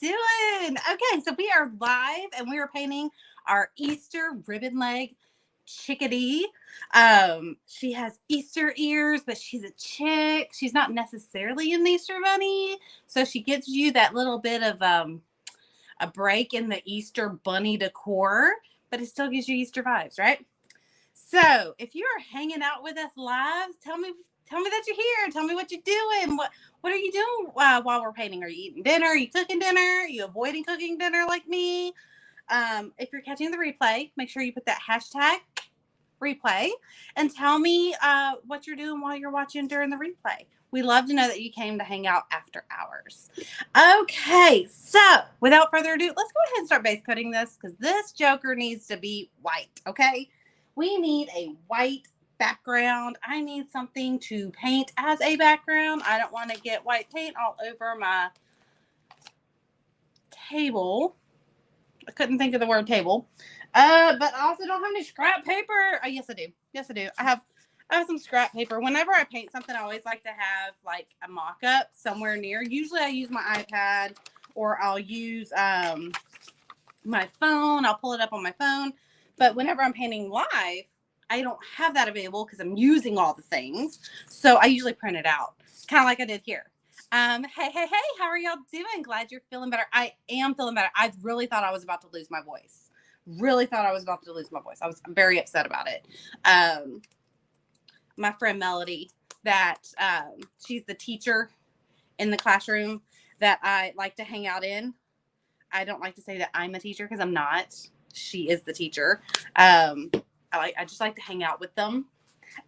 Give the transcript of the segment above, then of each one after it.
doing? Okay, so we are live and we are painting our Easter ribbon leg chickadee. She has Easter ears, but she's a chick. She's not necessarily an Easter bunny, so she gives you that little bit of a break in the Easter bunny decor, but it still gives you Easter vibes, right? So if you are hanging out with us live, tell me that you're here. Tell me what you're doing. What are you doing while we're painting? Are you eating dinner? Are you cooking dinner? Are you avoiding cooking dinner like me? If you're catching the replay, make sure you put that hashtag replay and tell me what you're doing while you're watching during the replay. We love to know that you came to hang out after hours. Okay, so without further ado, let's go ahead and start base coating this because this joker needs to be white, okay? We need a white background. I need something to paint as a background. I don't want to get white paint all over my table. I couldn't think of the word table. But I also don't have any scrap paper. Oh, yes, I do. Yes, I do. I have some scrap paper. Whenever I paint something, I always like to have like a mock-up somewhere near. Usually I use my iPad or I'll use my phone. I'll pull it up on my phone. But whenever I'm painting live, I don't have that available because I'm using all the things. So I usually print it out, kind of like I did here. Hey, how are y'all doing? Glad you're feeling better. I am feeling better. I really thought I was about to lose my voice. I was very upset about it. My friend Melody, that she's the teacher in the classroom that I like to hang out in. I don't like to say that I'm a teacher because I'm not. She is the teacher. I just like to hang out with them.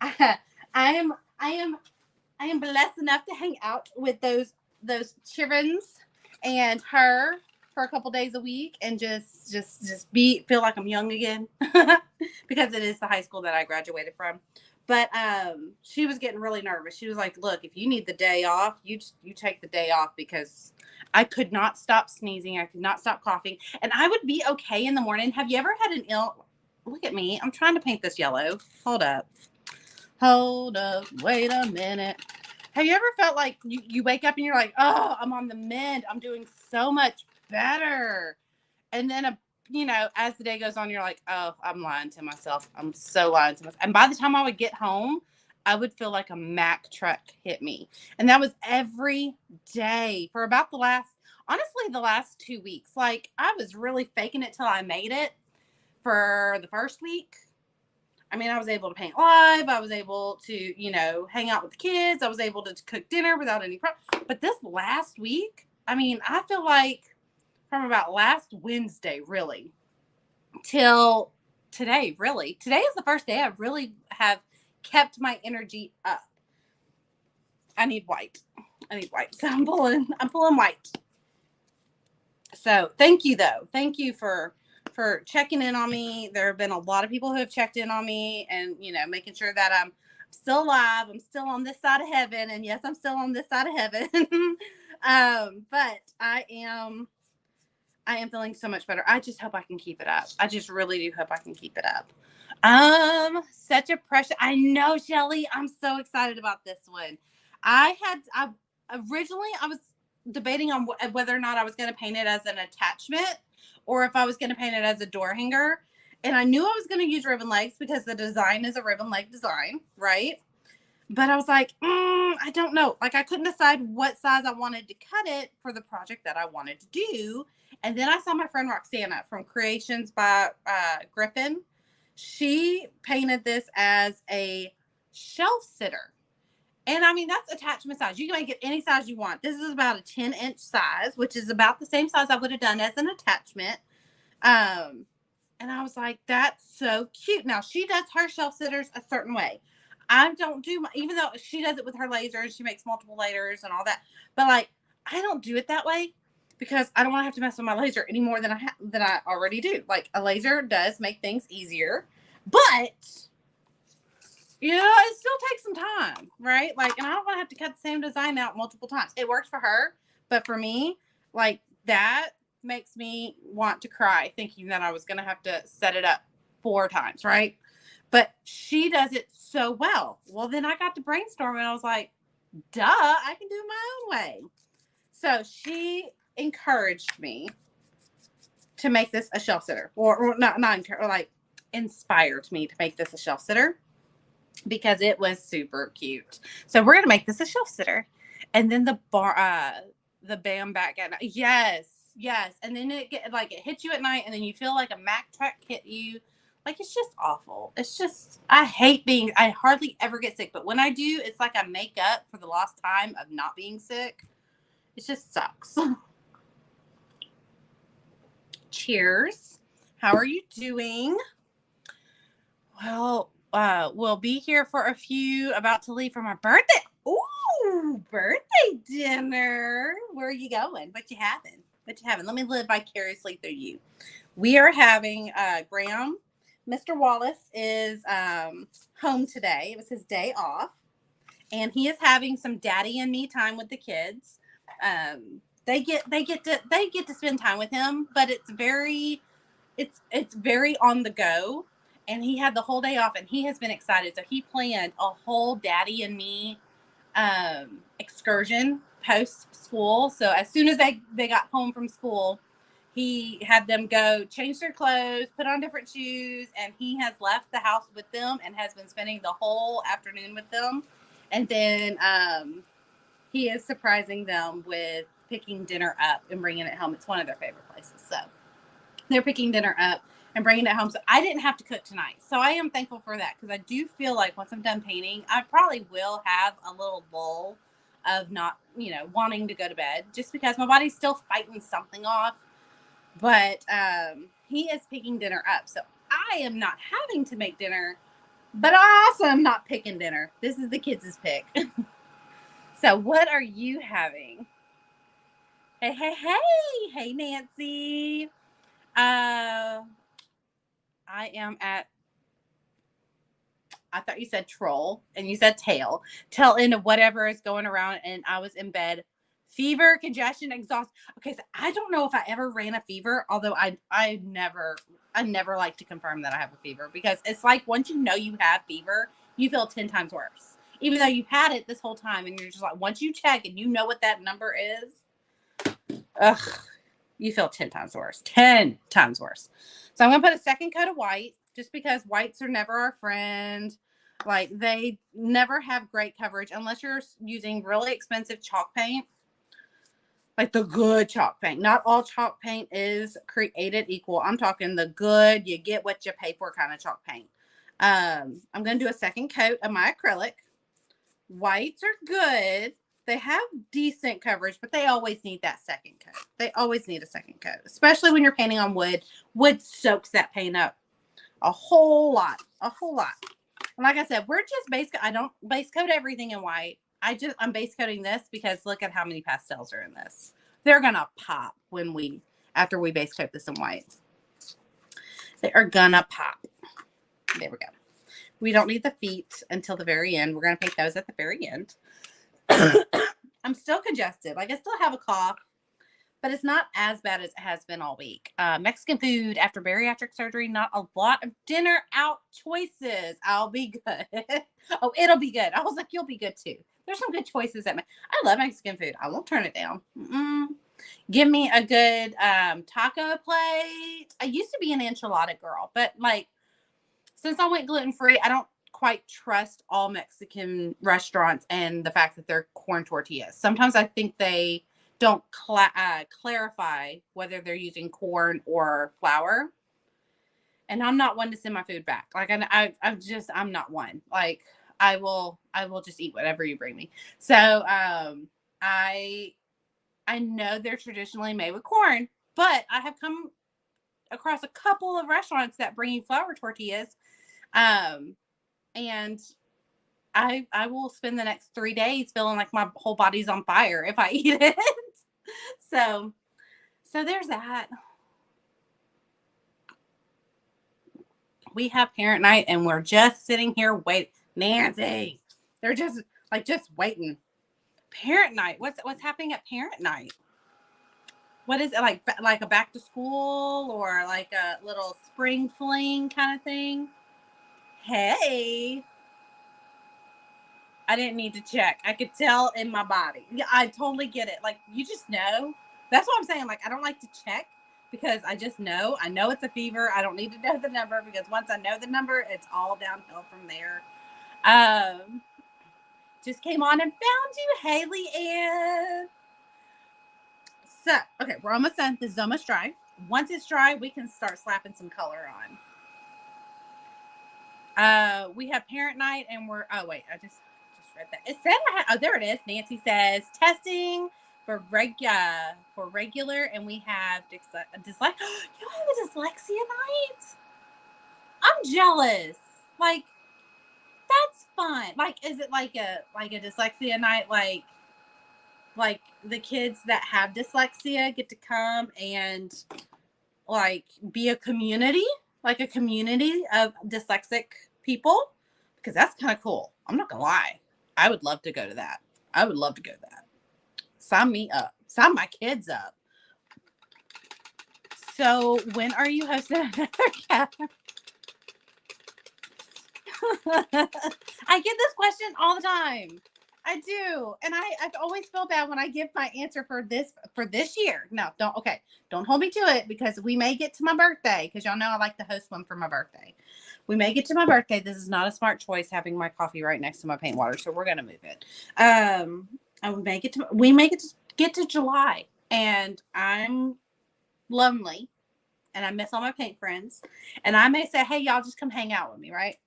I am blessed enough to hang out with those childrens and her for a couple days a week and just feel like I'm young again because it is the high school that I graduated from. But she was getting really nervous. She was like, "Look, if you need the day off, you take the day off because I could not stop sneezing. I could not stop coughing, and I would be okay in the morning." Have you ever had an ill? Look at me. I'm trying to paint this yellow. Hold up. Wait a minute. Have you ever felt like you wake up and you're like, "Oh, I'm on the mend. I'm doing so much better," and then as the day goes on, you're like, "Oh, I'm lying to myself. I'm so lying to myself." And by the time I would get home, I would feel like a Mack truck hit me. And that was every day for about the last 2 weeks. Like, I was really faking it till I made it for the first week. I mean, I was able to paint live. I was able to, hang out with the kids. I was able to cook dinner without any problem. But this last week, I mean, I feel like from about last Wednesday, really, till today, really. Today is the first day I really have kept my energy up. I need white. So I'm pulling white. So thank you, though. Thank you for checking in on me. There have been a lot of people who have checked in on me and, making sure that I'm still alive. I'm still on this side of heaven. And yes, I'm still on this side of heaven. But I am feeling so much better. I just hope I can keep it up. I just really do hope I can keep it up. Such a pressure. I know, Shelly. I'm so excited about this one. Originally I was debating on whether or not I was going to paint it as an attachment or if I was going to paint it as a door hanger. And I knew I was going to use ribbon legs because the design is a ribbon leg design, right? But I was like, I don't know. Like, I couldn't decide what size I wanted to cut it for the project that I wanted to do. And then I saw my friend Roxana from Creations by Griffin. She painted this as a shelf sitter. And I mean, that's attachment size. You can make it any size you want. This is about a 10-inch size, which is about the same size I would have done as an attachment. And I was like, that's so cute. Now, she does her shelf sitters a certain way. I don't do even though she does it with her lasers, she makes multiple layers and all that. But like, I don't do it that way because I don't want to have to mess with my laser any more than I already do. Like, a laser does make things easier, but it still takes some time, right? Like, and I don't want to have to cut the same design out multiple times. It works for her, but for me, like, that makes me want to cry thinking that I was going to have to set it up 4 times, right? But she does it so well. Well, then I got to brainstorm and I was like, duh, I can do it my own way. So she encouraged me to make this a shelf sitter, or not encouraged, or like inspired me to make this a shelf sitter because it was super cute. So we're gonna make this a shelf sitter, and then the bam back at night. Yes, and then it hits you at night, and then you feel like a Mack truck hit you. Like, it's just awful. It's just, I hardly ever get sick, but when I do, it's like I make up for the lost time of not being sick. It just sucks. Cheers. How are you doing? Well, we'll be here for a few, about to leave for my birthday. Ooh, birthday dinner. Where are you going? What you having? Let me live vicariously through you. We are having Graham. Mr. Wallace is home today. It was his day off, and he is having some daddy and me time with the kids. They get to spend time with him, but it's very on the go. And he had the whole day off, and he has been excited. So he planned a whole daddy and me excursion post school. So as soon as they got home from school, he had them go change their clothes, put on different shoes, and he has left the house with them and has been spending the whole afternoon with them. And then he is surprising them with picking dinner up and bringing it home. It's one of their favorite places. So they're picking dinner up and bringing it home. So I didn't have to cook tonight. So I am thankful for that, because I do feel like once I'm done painting, I probably will have a little lull of not, wanting to go to bed, just because my body's still fighting something off. But he is picking dinner up. So I am not having to make dinner, but I also am not picking dinner. This is the kids' pick. So what are you having? Hey, Nancy. I thought you said troll, and you said tail into whatever is going around, and I was in bed. Fever, congestion, exhaust. Okay, so I don't know if I ever ran a fever, although I never like to confirm that I have a fever, because it's like once you know you have fever, you feel 10 times worse, even though you've had it this whole time, and you're just like, once you check and you know what that number is, you feel 10 times worse. 10 times worse. So I'm going to put a second coat of white, just because whites are never our friend. Like, they never have great coverage unless you're using really expensive chalk paint. Like the good chalk paint. Not all chalk paint is created equal. I'm talking the good, you get what you pay for kind of chalk paint. I'm going to do a second coat of my acrylic. Whites are good. They have decent coverage, but they always need that second coat. They always need a second coat, especially when you're painting on wood. Wood soaks that paint up a whole lot. And like I said, we're just I don't base coat everything in white. I'm base coating this because look at how many pastels are in this. They're going to pop after we base coat this in white. They are going to pop. There we go. We don't need the feet until the very end. We're going to paint those at the very end. I'm still congested. Like, I still have a cough, but it's not as bad as it has been all week. Mexican food after bariatric surgery, not a lot of dinner out choices. I'll be good. Oh, it'll be good. I was like, you'll be good too. There's some good choices. I love Mexican food. I won't turn it down. Give me a good taco plate. I used to be an enchilada girl, but like, since I went gluten-free, I don't quite trust all Mexican restaurants and the fact that they're corn tortillas. Sometimes I think they don't clarify whether they're using corn or flour. And I'm not one to send my food back. Like, I'm not one. Like, I will just eat whatever you bring me. So I know they're traditionally made with corn, but I have come across a couple of restaurants that bring you flour tortillas. And I will spend the next 3 days feeling like my whole body's on fire if I eat it. So there's that. We have parent night, and we're just sitting here waiting. Nancy, they're just waiting. Parent night. What's happening at parent night? What is it, like a back to school or like a little spring fling kind of thing? Hey, I didn't need to check. I could tell in my body. Yeah, I totally get it. Like, you just know That's what I'm saying. Like, I don't like to check because I just know. I know it's a fever. I don't need to know the number because once I know the number, it's all downhill from there. Just came on and found you, Haley Ann. So, okay, we're almost done. This is almost dry. Once it's dry, we can start slapping some color on. We have parent night, and we're. Oh wait, I just read that. It said. There it is. Nancy says testing for regular, and we have dyslexia. You have a dyslexia night. I'm jealous. Like, that's fun. Like, is it like a dyslexia night? Like the kids that have dyslexia get to come and like be a community, like a community of dyslexic people, because that's kind of cool. I'm not gonna lie. I would love to go to that. I would love to go to that. Sign me up. Sign my kids up. So when are you hosting another cat? I get this question all the time. I do. And I always feel bad when I give my answer for this year. No, don't hold me to it, because we may get to my birthday, because y'all know I like to host one for my birthday. We may get to my birthday. This is not a smart choice, having my coffee right next to my paint water, so we're gonna move it. We may get to July, and I'm lonely and I miss all my paint friends, and I may say, hey, y'all just come hang out with me, right?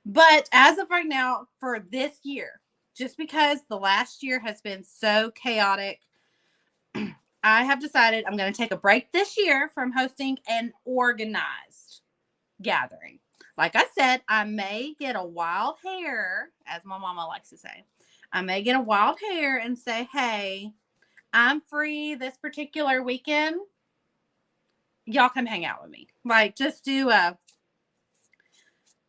But as of right now, for this year, just because the last year has been so chaotic, I have decided I'm going to take a break this year from hosting an organized gathering. Like I said, I may get a wild hair, as my mama likes to say. I may get a wild hair and say, hey, I'm free this particular weekend. Y'all come hang out with me. Like, just do a...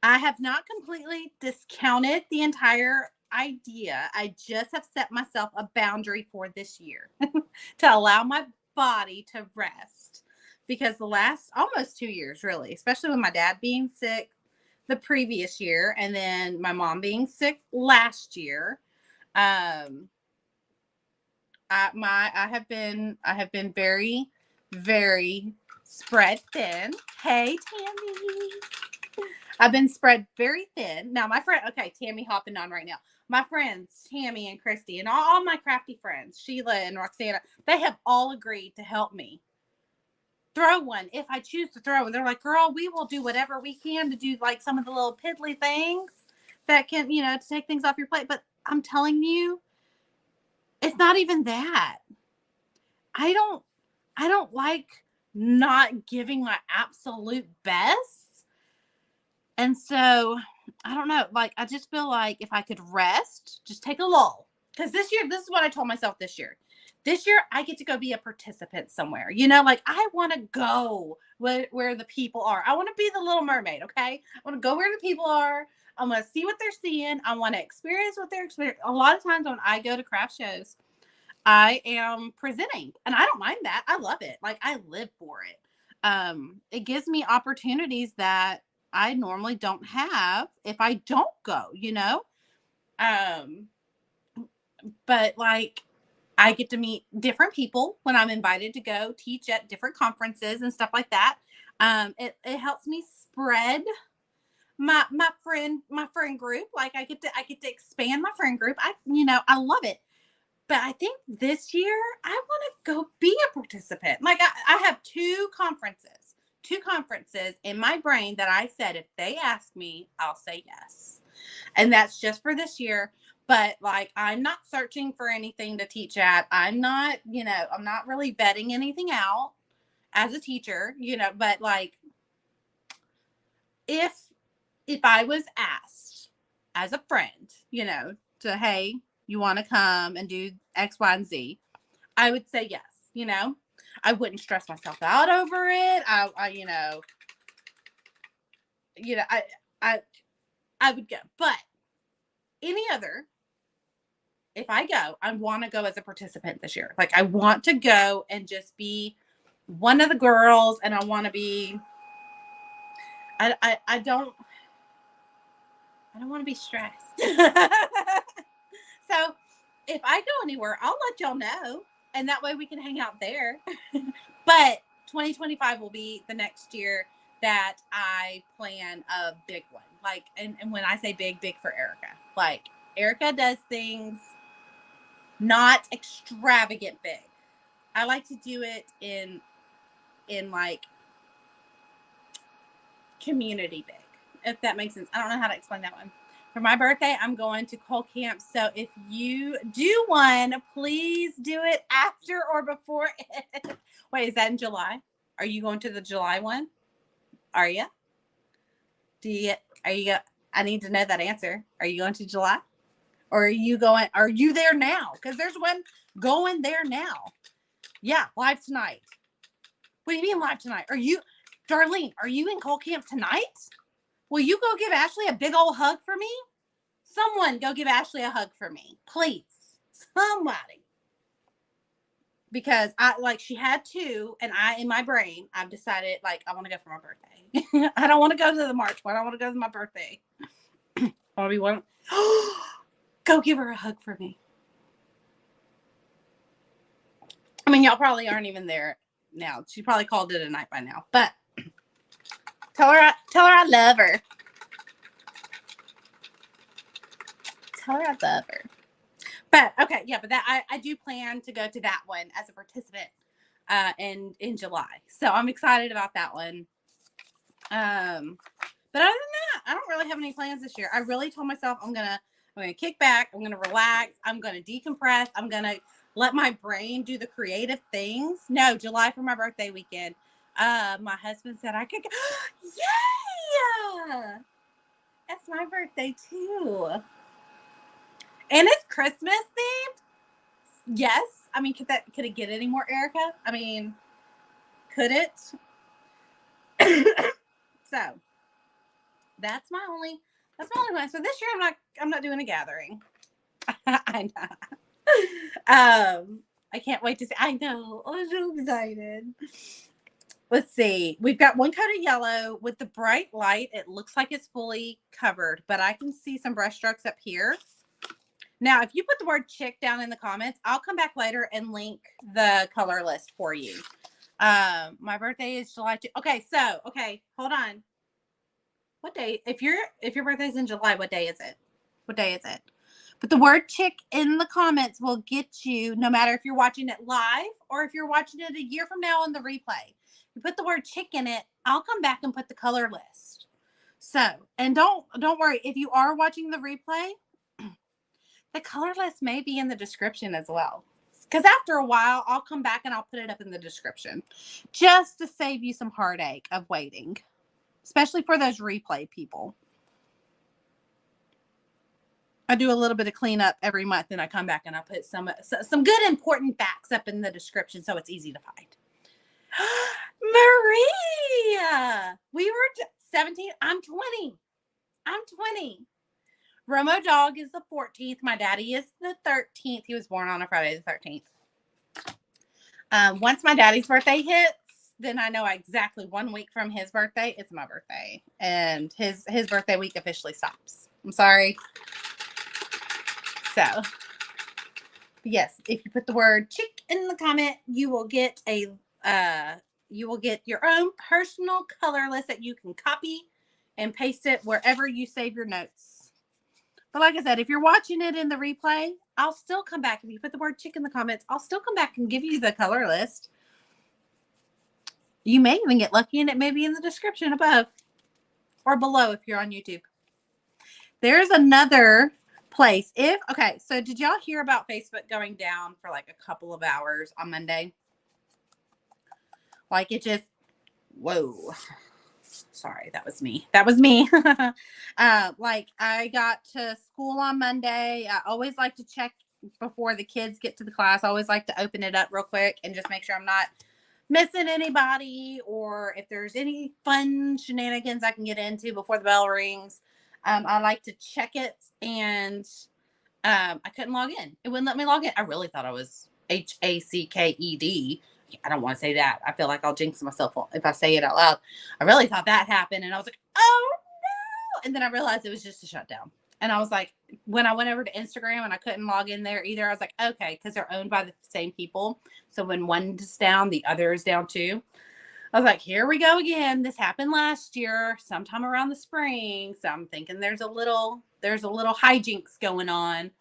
I have not completely discounted the entire idea. I just have set myself a boundary for this year to allow my body to rest, because the last almost 2 years, really, especially with my dad being sick the previous year and then my mom being sick last year, I have been very, very spread thin. Hey, Tammy. I've been spread very thin. Now, my friend, okay, Tammy hopping on right now. My friends, Tammy and Christy, and all my crafty friends, Sheila and Roxana, they have all agreed to help me throw one if I choose to throw. And they're like, girl, we will do whatever we can to do like some of the little piddly things that can, to take things off your plate. But I'm telling you, it's not even that. I don't like not giving my absolute best. And so, I don't know, like, I just feel like if I could rest, just take a lull. Because this year, this is what I told myself this year. This year, I get to go be a participant somewhere. Like, I want to go where the people are. I want to be the Little Mermaid, okay? I want to go where the people are. I want to see what they're seeing. I want to experience what they're experiencing. A lot of times when I go to craft shows, I am presenting. And I don't mind that. I love it. Like, I live for it. It gives me opportunities that I normally don't have if I don't go, but like, I get to meet different people when I'm invited to go teach at different conferences and stuff like that. It helps me spread my friend group. Like, I get to expand my friend group. I love it. But I think this year I want to go be a participant. Like, I have two conferences in my brain that I said, if they ask me, I'll say yes. And that's just for this year. But like, I'm not searching for anything to teach at. I'm not really vetting anything out as a teacher, but like, if I was asked as a friend, to, hey, you want to come and do X, Y, and Z, I would say yes. I wouldn't stress myself out over it. I would go. But if I go, I want to go as a participant this year. Like, I want to go and just be one of the girls, and I want to be, I don't want to be stressed. So if I go anywhere, I'll let y'all know. And that way we can hang out there. But 2025 will be the next year that I plan a big one. Like, and when I say big, big for Erica. Like, Erica does things not extravagant big. I like to do it in like community big, if that makes sense. I don't know how to explain that one. For my birthday, I'm going to Cole Camp. So if you do one, please do it after or before it. Wait, is that in July? Are you going to the July one? Are you? I need to know that answer. Are you going to July? Or are you there now? Because there's one going there now. Yeah, live tonight. What do you mean live tonight? Darlene, are you in Cole Camp tonight? Will you go give Ashley a big old hug for me? Someone go give Ashley a hug for me. Please. Somebody. Because she had two, and in my brain, I've decided, I want to go for my birthday. I don't want to go to the March one. I want to go to my birthday. I want to be one. Go give her a hug for me. I mean, y'all probably aren't even there now. She probably called it a night by now. But tell her I love her. Tell her I love her. But okay, yeah, but I do plan to go to that one as a participant in July. So I'm excited about that one. But other than that, I don't really have any plans this year. I really told myself I'm gonna kick back, I'm gonna relax, I'm gonna decompress, I'm gonna let my brain do the creative things. No, July for my birthday weekend. My husband said I could go. Yay! It's my birthday too. And it's Christmas themed. Yes. I mean, could it get any more, Erica? I mean, could it? So that's my only one. So this year I'm not doing a gathering. I know. I can't wait to see. I know. I'm so excited. Let's see. We've got one coat of yellow with the bright light. It looks like it's fully covered, but I can see some brush strokes up here. Now, if you put the word chick down in the comments, I'll come back later and link the color list for you. My birthday is July 2. Okay, hold on. What day? If your birthday is in July, what day is it? What day is it? But the word chick in the comments will get you, no matter if you're watching it live or if you're watching it a year from now on the replay. You put the word chick in it, I'll come back and put the color list. So, and don't worry, if you are watching the replay, the color list may be in the description as well. Because after a while, I'll come back and I'll put it up in the description. Just to save you some heartache of waiting. Especially for those replay people. I do a little bit of cleanup every month and I come back and I put some good important facts up in the description so it's easy to find. Maria! We were 17. I'm 20. Romo Dog is the 14th. My daddy is the 13th. He was born on a Friday the 13th. Once my daddy's birthday hits, then I know exactly 1 week from his birthday, it's my birthday. And his birthday week officially stops. I'm sorry. So, yes, if you put the word chick in the comment, you will get your own personal color list that you can copy and paste it wherever you save your notes. But like I said, if you're watching it in the replay, I'll still come back. If you put the word chick in the comments, I'll still come back and give you the color list. You may even get lucky and it may be in the description above or below if you're on YouTube. There's another place. So did y'all hear about Facebook going down for like a couple of hours on Monday? Like it just, whoa. Sorry, that was me. Like I got to school on Monday. I always like to check before the kids get to the class. I always like to open it up real quick and just make sure I'm not missing anybody or if there's any fun shenanigans I can get into before the bell rings. I like to check it and I couldn't log in. It wouldn't let me log in. I really thought I was HACKED. I don't want to say that. I feel like I'll jinx myself if I say it out loud. I really thought that happened. And I was like, oh no. And then I realized it was just a shutdown. And I was like, when I went over to Instagram and I couldn't log in there either, I was like, okay, because they're owned by the same people. So when one is down, the other is down too. I was like, here we go again. This happened last year, sometime around the spring. So I'm thinking there's a little hijinks going on.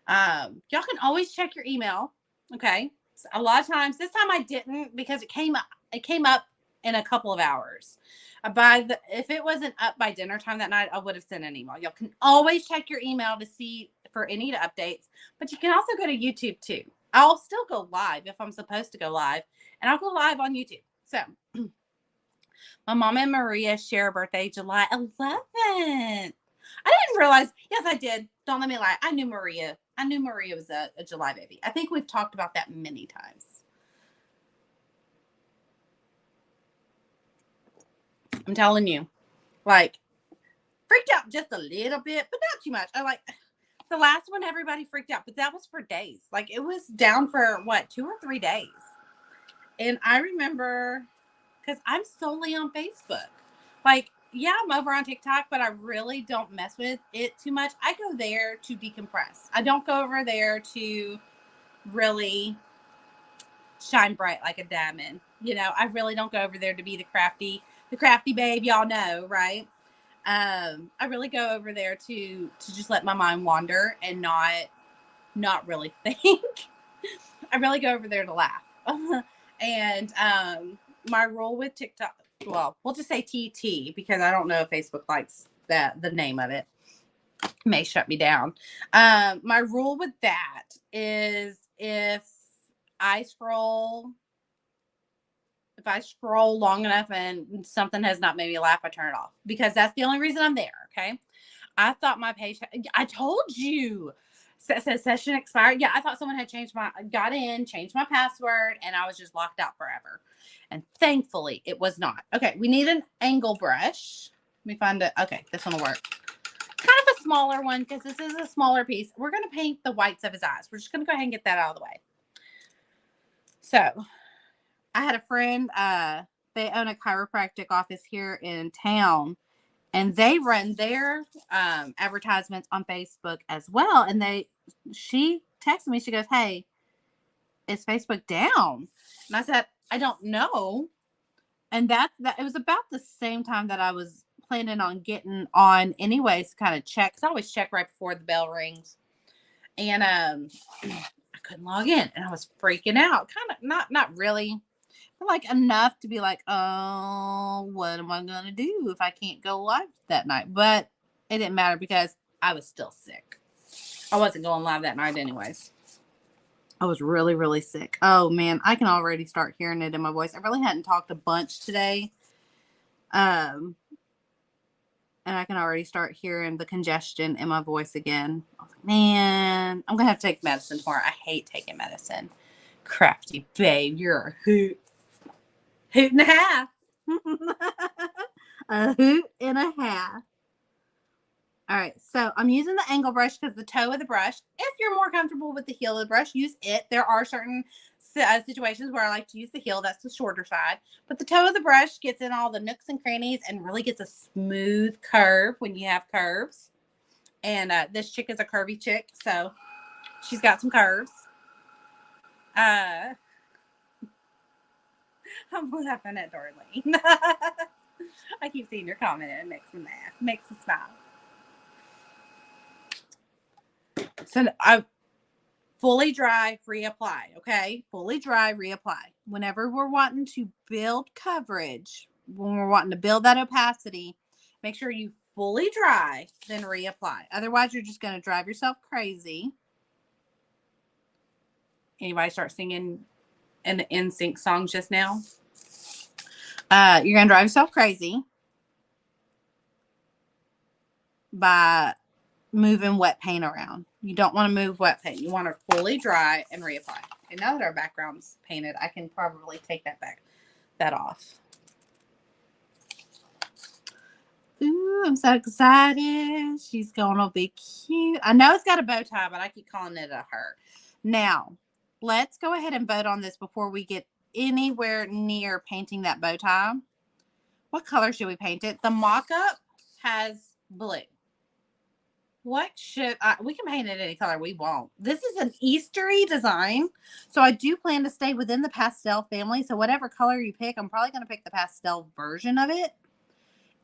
Y'all can always check your email. Okay. So a lot of times, this time I didn't because it came up in a couple of hours. If it wasn't up by dinner time that night, I would have sent an email. Y'all can always check your email to see for any updates, but you can also go to YouTube too. I'll still go live if I'm supposed to go live, and I'll go live on YouTube. So my mom and Maria share a birthday July 11th. I didn't realize. Yes, I did. Don't let me lie. I knew Maria. Was a July baby. I think we've talked about that many times. I'm telling you, like, freaked out just a little bit, but not too much. I like the last one, everybody freaked out, but that was for days. Like, it was down for what, 2 or 3 days. And I remember, because I'm solely on Facebook. Like, yeah, I'm over on TikTok, but I really don't mess with it too much. I go there to decompress. I don't go over there to really shine bright like a diamond. You know, I really don't go over there to be the crafty babe, y'all know, right? I really go over there to just let my mind wander and not really think. I really go over there to laugh. And my rule with TikTok, well, we'll just say TT because I don't know if Facebook likes the name of it. May shut me down. My rule with that is if I scroll long enough and something has not made me laugh, I turn it off because that's the only reason I'm there. Okay. I thought my page, I told you, says session expired. Yeah, I thought someone had changed my password, and I was just locked out forever. And thankfully, it was not. Okay, we need an angle brush. Let me find it. Okay, this one will work. Kind of a smaller one because this is a smaller piece. We're going to paint the whites of his eyes. We're just going to go ahead and get that out of the way. So, I had a friend, they own a chiropractic office here in town, and they run their advertisements on Facebook as well. And she texted me, she goes, hey, is Facebook down? And I said, I don't know. And that it was about the same time that I was planning on getting on anyways to kind of check, because I always check right before the bell rings. And I couldn't log in, and I was freaking out. Kind of not really, but like enough to be like, oh, what am I gonna do if I can't go live that night? But it didn't matter because I was still sick. I wasn't going live that night anyways. I was really, really sick. Oh man, I can already start hearing it in my voice. I really hadn't talked a bunch today. And I can already start hearing the congestion in my voice again. I was like, man, I'm gonna have to take medicine tomorrow. I hate taking medicine. Crafty babe, you're a hoot and a half. A hoot and a half. All right, so I'm using the angle brush because the toe of the brush, if you're more comfortable with the heel of the brush, use it. There are certain situations where I like to use the heel. That's the shorter side. But the toe of the brush gets in all the nooks and crannies and really gets a smooth curve when you have curves. And this chick is a curvy chick, so she's got some curves. I'm laughing at Darlene. I keep seeing your comment and it makes me laugh. Makes me smile. So I fully dry, reapply. Okay. Fully dry, reapply. Whenever we're wanting to build coverage, when we're wanting to build that opacity, make sure you fully dry, then reapply. Otherwise, you're just going to drive yourself crazy. Anybody start singing an NSYNC song just now? You're going to drive yourself crazy by moving wet paint around. You don't want to move wet paint. You want to fully dry and reapply. And now that our background's painted, I can probably take that off. Ooh, I'm so excited. She's going to be cute. I know it's got a bow tie, but I keep calling it a her. Now, let's go ahead and vote on this before we get anywhere near painting that bow tie. What color should we paint it? The mock-up has blue. what should I, we can paint it any color we want. This is an Eastery design. So I do plan to stay within the pastel family. So whatever color you pick, I'm probably going to pick the pastel version of it.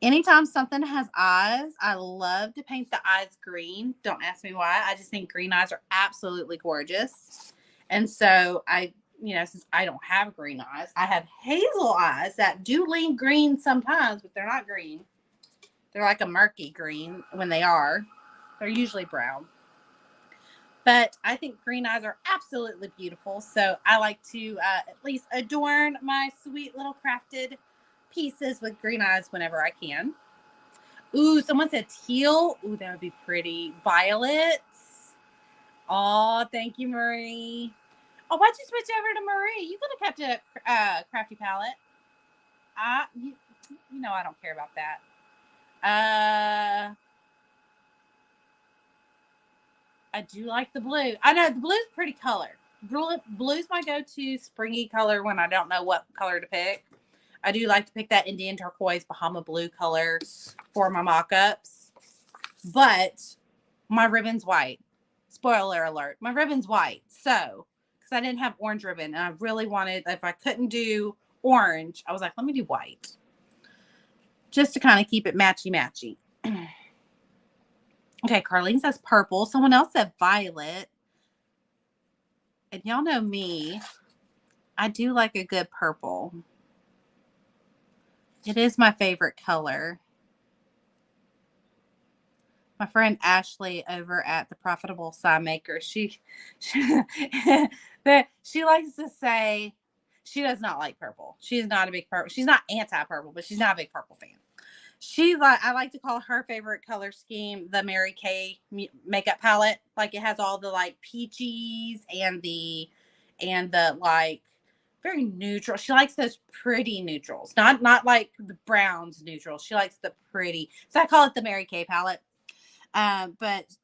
Anytime something has eyes, I love to paint the eyes green. Don't ask me why. I just think green eyes are absolutely gorgeous. And so since I don't have green eyes, I have hazel eyes that do lean green sometimes, but they're not green. They're like a murky green when they are. They're usually brown. But I think green eyes are absolutely beautiful. So I like to at least adorn my sweet little crafted pieces with green eyes whenever I can. Ooh, someone said teal. Ooh, that would be pretty. Violets. Oh, thank you, Marie. Oh, why'd you switch over to Marie? You could have kept a crafty palette. You know I don't care about that. I do like the blue. I know the blue's pretty color. Blue's my go-to springy color when I don't know what color to pick. I do like to pick that Indian turquoise Bahama blue color for my mock-ups. But my ribbon's white. Spoiler alert. My ribbon's white. So, because I didn't have orange ribbon and I really wanted, if I couldn't do orange, I was like, let me do white. Just to kind of keep it matchy-matchy. Okay, Carlene says purple. Someone else said violet. And y'all know me. I do like a good purple. It is my favorite color. My friend Ashley over at the Profitable Sign Maker, she likes to say she does not like purple. She's not a big purple. She's not anti-purple, but she's not a big purple fan. I like to call her favorite color scheme the Mary Kay makeup palette. Like it has all the like peaches and the like very neutral. She likes those pretty neutrals, not like the browns neutrals. She likes the pretty. So I call it the Mary Kay palette. But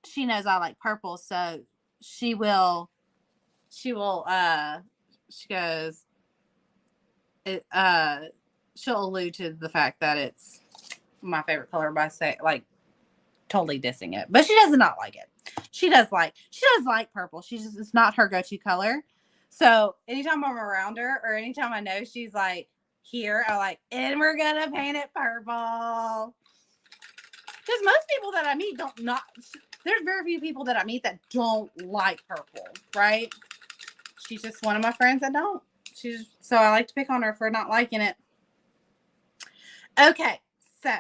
she knows I like purple, so she goes, she'll allude to the fact that it's my favorite color by saying like totally dissing it, but she does not like it. She does like purple. It's not her go-to color. So anytime I'm around her or anytime I know she's like here, I like, and we're gonna paint it purple. Because most people that I meet there's very few people that I meet that don't like purple, right? She's just one of my friends that don't. So I like to pick on her for not liking it. Okay, so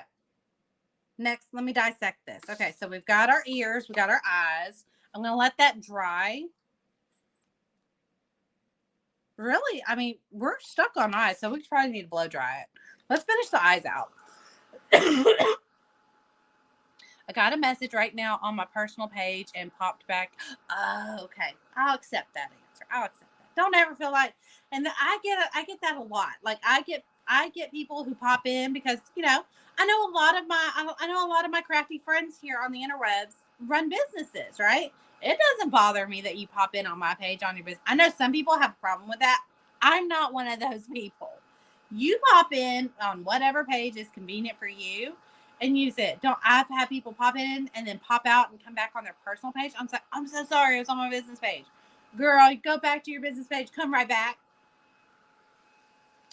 next, let me dissect this. Okay, so we've got our ears, we got our eyes. I'm going to let that dry. Really, I mean, we're stuck on eyes, so we probably need to blow dry it. Let's finish the eyes out. I got a message right now on my personal page and popped back. Oh, okay. I'll accept that answer. I'll accept that. Don't ever feel like, and I get that a lot. Like I get people who pop in because, I know a lot of my crafty friends here on the interwebs run businesses, right? It doesn't bother me that you pop in on my page on your business. I know some people have a problem with that. I'm not one of those people. You pop in on whatever page is convenient for you and use it. I've had people pop in and then pop out and come back on their personal page. I'm so sorry. It was on my business page. Girl, go back to your business page. Come right back.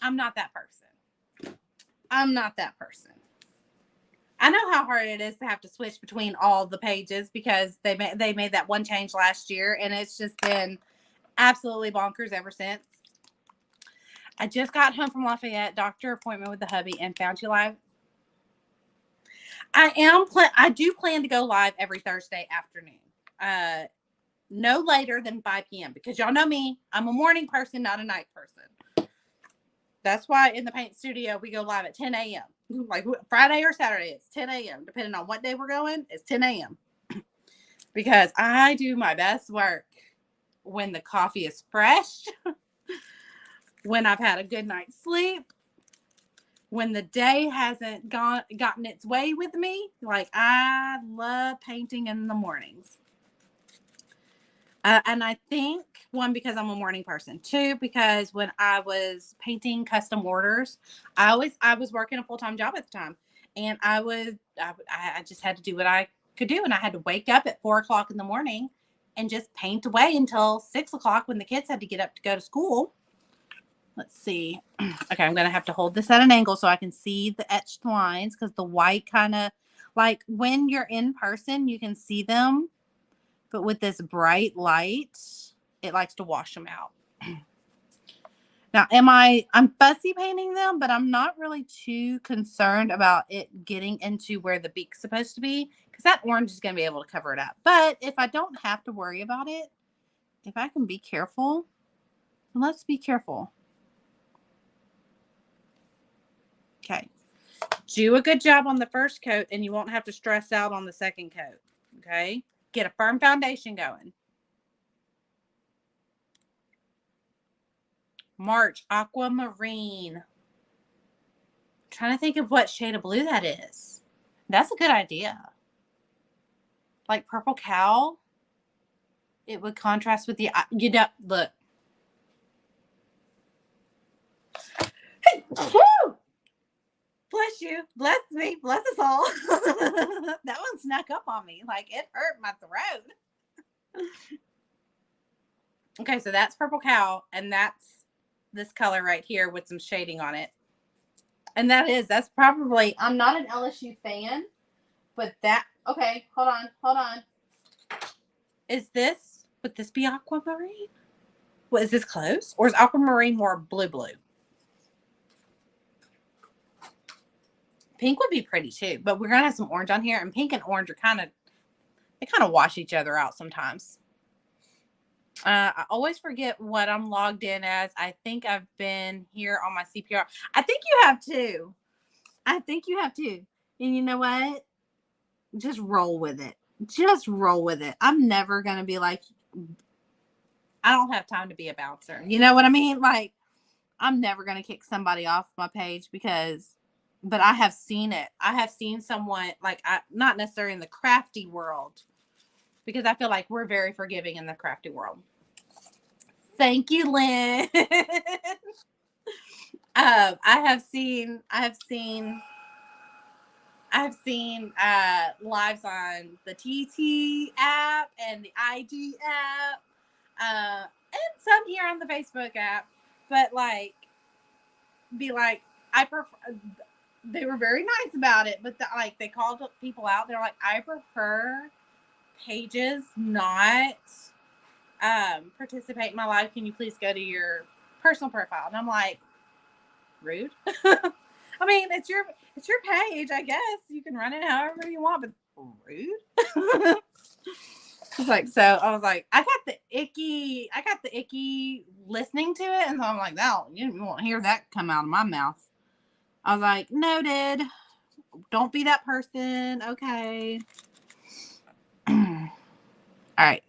I'm not that person. I know how hard it is to have to switch between all the pages because they made that one change last year and it's just been absolutely bonkers ever since. I just got home from Lafayette, doctor appointment with the hubby, and found you live. I do plan to go live every Thursday afternoon. No later than 5 p.m. because y'all know me. I'm a morning person, not a night person. That's why in the paint studio, we go live at 10 a.m. Like Friday or Saturday, it's 10 a.m. Depending on what day we're going, it's 10 a.m. Because I do my best work when the coffee is fresh, when I've had a good night's sleep, when the day hasn't gotten its way with me. Like I love painting in the mornings. And I think, one, because I'm a morning person. Two, because when I was painting custom orders, I was working a full-time job at the time. And I just had to do what I could do. And I had to wake up at 4 o'clock in the morning and just paint away until 6 o'clock when the kids had to get up to go to school. Let's see. Okay, I'm going to have to hold this at an angle so I can see the etched lines, because the white kind of, like when you're in person, you can see them. But with this bright light, it likes to wash them out. Now, I'm fussy painting them, but I'm not really too concerned about it getting into where the beak's supposed to be, because that orange is going to be able to cover it up. But if I don't have to worry about it, if I can be careful, let's be careful. Okay. Do a good job on the first coat, and you won't have to stress out on the second coat. Okay. Get a firm foundation going. March, aquamarine. I'm trying to think of what shade of blue that is. That's a good idea. Like purple cow. It would contrast with the, look. Woo! Bless you. Bless me. Bless us all. That one snuck up on me. Like, it hurt my throat. Okay, so that's purple cow, and that's this color right here with some shading on it. And that's probably, I'm not an LSU fan, but okay, hold on. Would this be aquamarine? What, is this close? Or is aquamarine more blue? Pink would be pretty too, but we're going to have some orange on here, and pink and orange are they kind of wash each other out sometimes. I always forget what I'm logged in as. I think I've been here on my CPR. I think you have too. And you know what? Just roll with it. I'm never going to be like, I don't have time to be a bouncer. You know what I mean? Like, I'm never going to kick somebody off my page but I have seen it. I have seen someone, like, not necessarily in the crafty world, because I feel like we're very forgiving in the crafty world. Thank you, Lynn. I have seen lives on the TT app and the IG app, and some here on the Facebook app. But I prefer. They were very nice about it, but they called people out. They're like, I prefer pages not participate in my life. Can you please go to your personal profile? And I'm like, rude. I mean, it's your page, I guess. You can run it however you want, but rude. It's like, so I was like, I got the icky listening to it, and so I'm like, no, you won't hear that come out of my mouth. I was like, noted. Don't be that person. Okay. All right.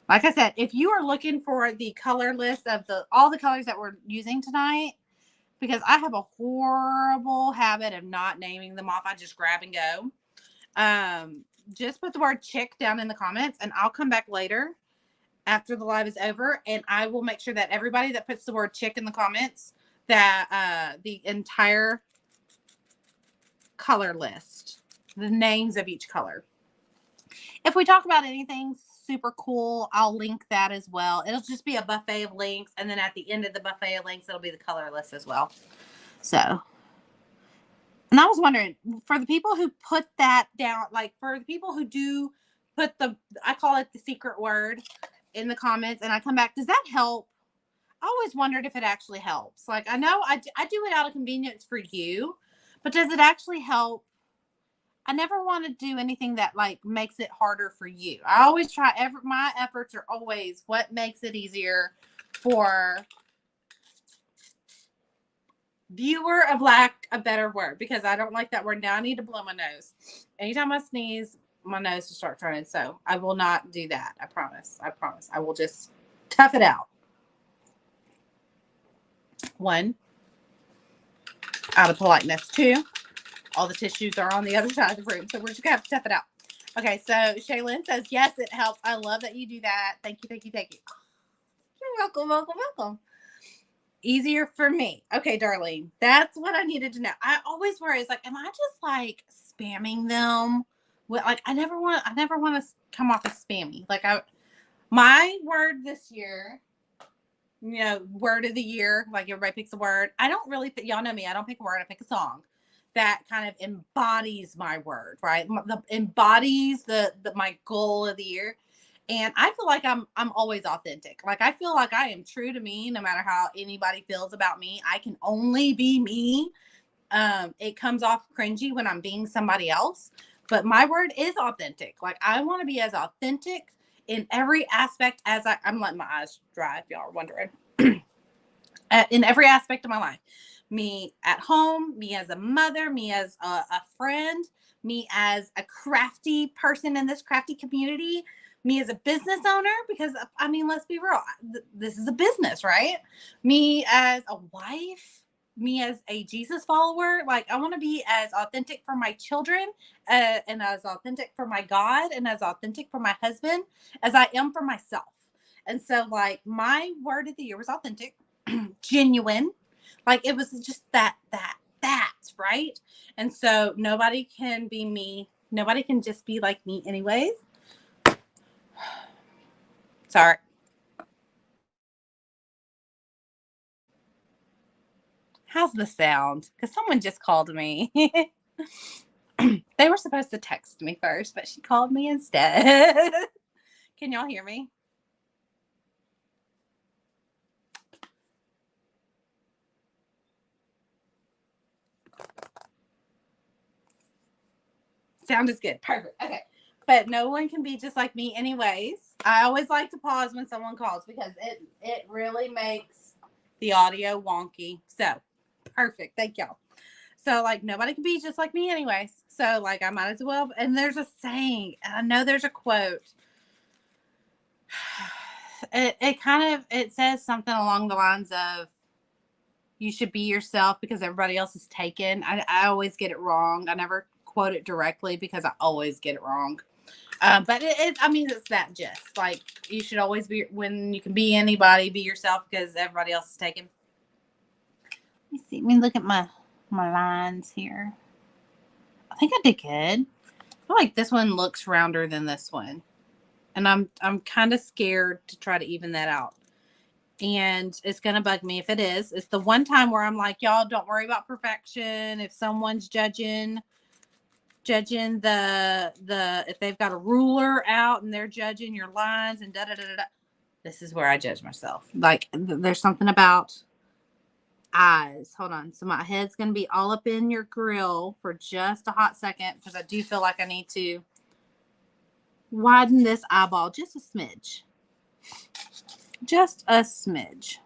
Like I said, if you are looking for the color list of all the colors that we're using tonight, because I have a horrible habit of not naming them off, I just grab and go. Just put the word chick down in the comments, and I'll come back later after the live is over, and I will make sure that everybody that puts the word chick in the comments, that the entire color list, the names of each color. If we talk about anything super cool, I'll link that as well. It'll just be a buffet of links, and then at the end of the buffet of links, it'll be the color list as well. So, and I was wondering, for the people who put that down, like for the people who do put I call it the secret word in the comments, and I come back, does that help? I always wondered if it actually helps. Like, I know I do it out of convenience for you, but does it actually help? I never want to do anything that makes it harder for you. I always try, my efforts are always what makes it easier for viewer of lack of better word, because I don't like that word. Now I need to blow my nose. Anytime I sneeze, my nose will start running. So I will not do that. I promise. I will just tough it out. 1, out of politeness. 2, all the tissues are on the other side of the room, so we're just gonna have to tough it out. Okay, so Shaylin says, yes, it helps. I love that you do that. Thank you. You're welcome. Easier for me. Okay, darling. That's what I needed to know. I always worry, it's like, am I just spamming them Well, like I never want to come off as spammy. Like my word this year, word of the year, like everybody picks a word. I don't really y'all know me, I don't pick a word, I pick a song that kind of embodies my word, right? Embodies the my goal of the year. And I feel like I'm always authentic. Like I feel like I am true to me no matter how anybody feels about me. I can only be me. It comes off cringy when I'm being somebody else, but my word is authentic. Like I want to be as authentic in every aspect as I'm letting my eyes dry if y'all are wondering. In every aspect of my life, me at home, me as a mother, me as a friend, me as a crafty person in this crafty community, me as a business owner, because I mean, let's be real, this is a business, right? Me as a wife, me as a Jesus follower. Like I want to be as authentic for my children, and as authentic for my God, and as authentic for my husband as I am for myself. And so like my word of the year was authentic. Genuine, like it was just that right. And so nobody can be me, nobody can just be like me anyways. Sorry. How's the sound? Because someone just called me. They were supposed to text me first, but she called me instead. Can y'all hear me? Sound is good. Perfect. Okay. But no one can be just like me anyways. I always like to pause when someone calls because it really makes the audio wonky. So perfect. Thank y'all. So like nobody can be just like me anyways. So like I might as well. And there's a saying, and I know there's a quote. It says something along the lines of you should be yourself because everybody else is taken. I always get it wrong. I never quote it directly because I always get it wrong. But I mean, it's that just like you should always be, when you can be anybody, be yourself because everybody else is taken. Let me see. Let me look at my lines here. I think I did good. I feel like this one looks rounder than this one, and I'm kind of scared to try to even that out. And it's gonna bug me if it is. It's the one time where I'm like, y'all don't worry about perfection. If someone's judging the if they've got a ruler out and they're judging your lines and da da da da. This is where I judge myself. Like there's something about eyes. Hold on. So my head's gonna be all up in your grill for just a hot second because I do feel like I need to widen this eyeball just a smidge. Just a smidge.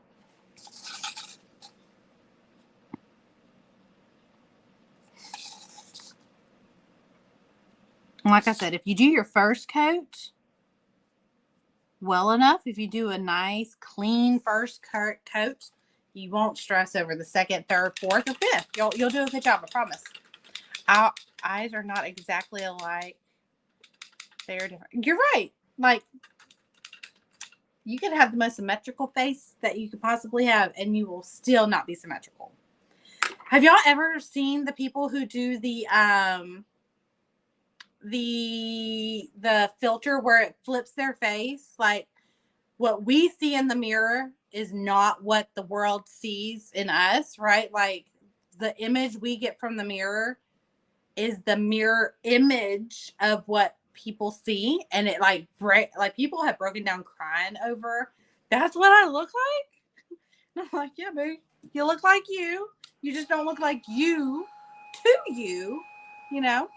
Like I said, if you do your first coat well enough, if you do a nice, clean first coat, you won't stress over the second, third, fourth, or fifth. You'll do a good job, I promise. Our eyes are not exactly alike. They're different. You're right. Like, you could have the most symmetrical face that you could possibly have, and you will still not be symmetrical. Have y'all ever seen the people who do the filter where it flips their face? Like what we see in the mirror is not what the world sees in us, right? Like the image we get from the mirror is the mirror image of what people see, and it like people have broken down crying over that's what I look like. And I'm like, yeah, babe, you look like you just don't look like you to you, you know.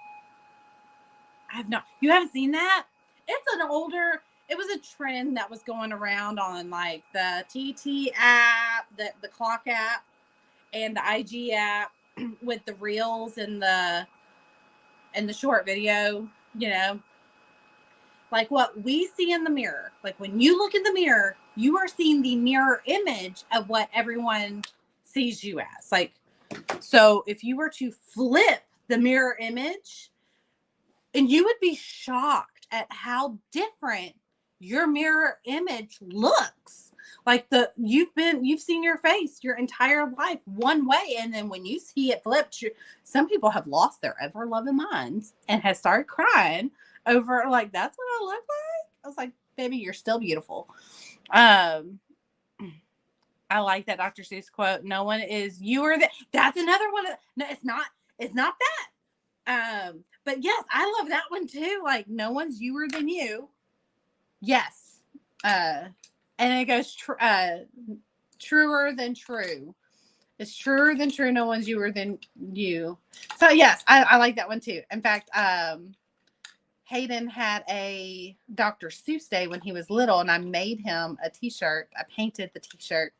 You haven't seen that? It's an older, it was a trend that was going around on like the TT app, the clock app, and the IG app with the reels and the short video, you know. Like what we see in the mirror. Like when you look in the mirror, you are seeing the mirror image of what everyone sees you as. Like, so if you were to flip the mirror image, and you would be shocked at how different your mirror image looks. Like you've seen your face your entire life one way, and then when you see it flipped, some people have lost their ever loving minds and have started crying over like that's what I look like. I was like, baby, you're still beautiful. I like that Dr. Seuss quote. No one is you or that. That's another one. No, it's not. It's not that. But yes, I love that one too. Like no one's youer than you. Yes. And it goes truer than true. It's truer than true. No one's youer than you. So yes, I like that one too. In fact, Hayden had a Dr. Seuss day when he was little, and I made him a T-shirt. I painted the T-shirt.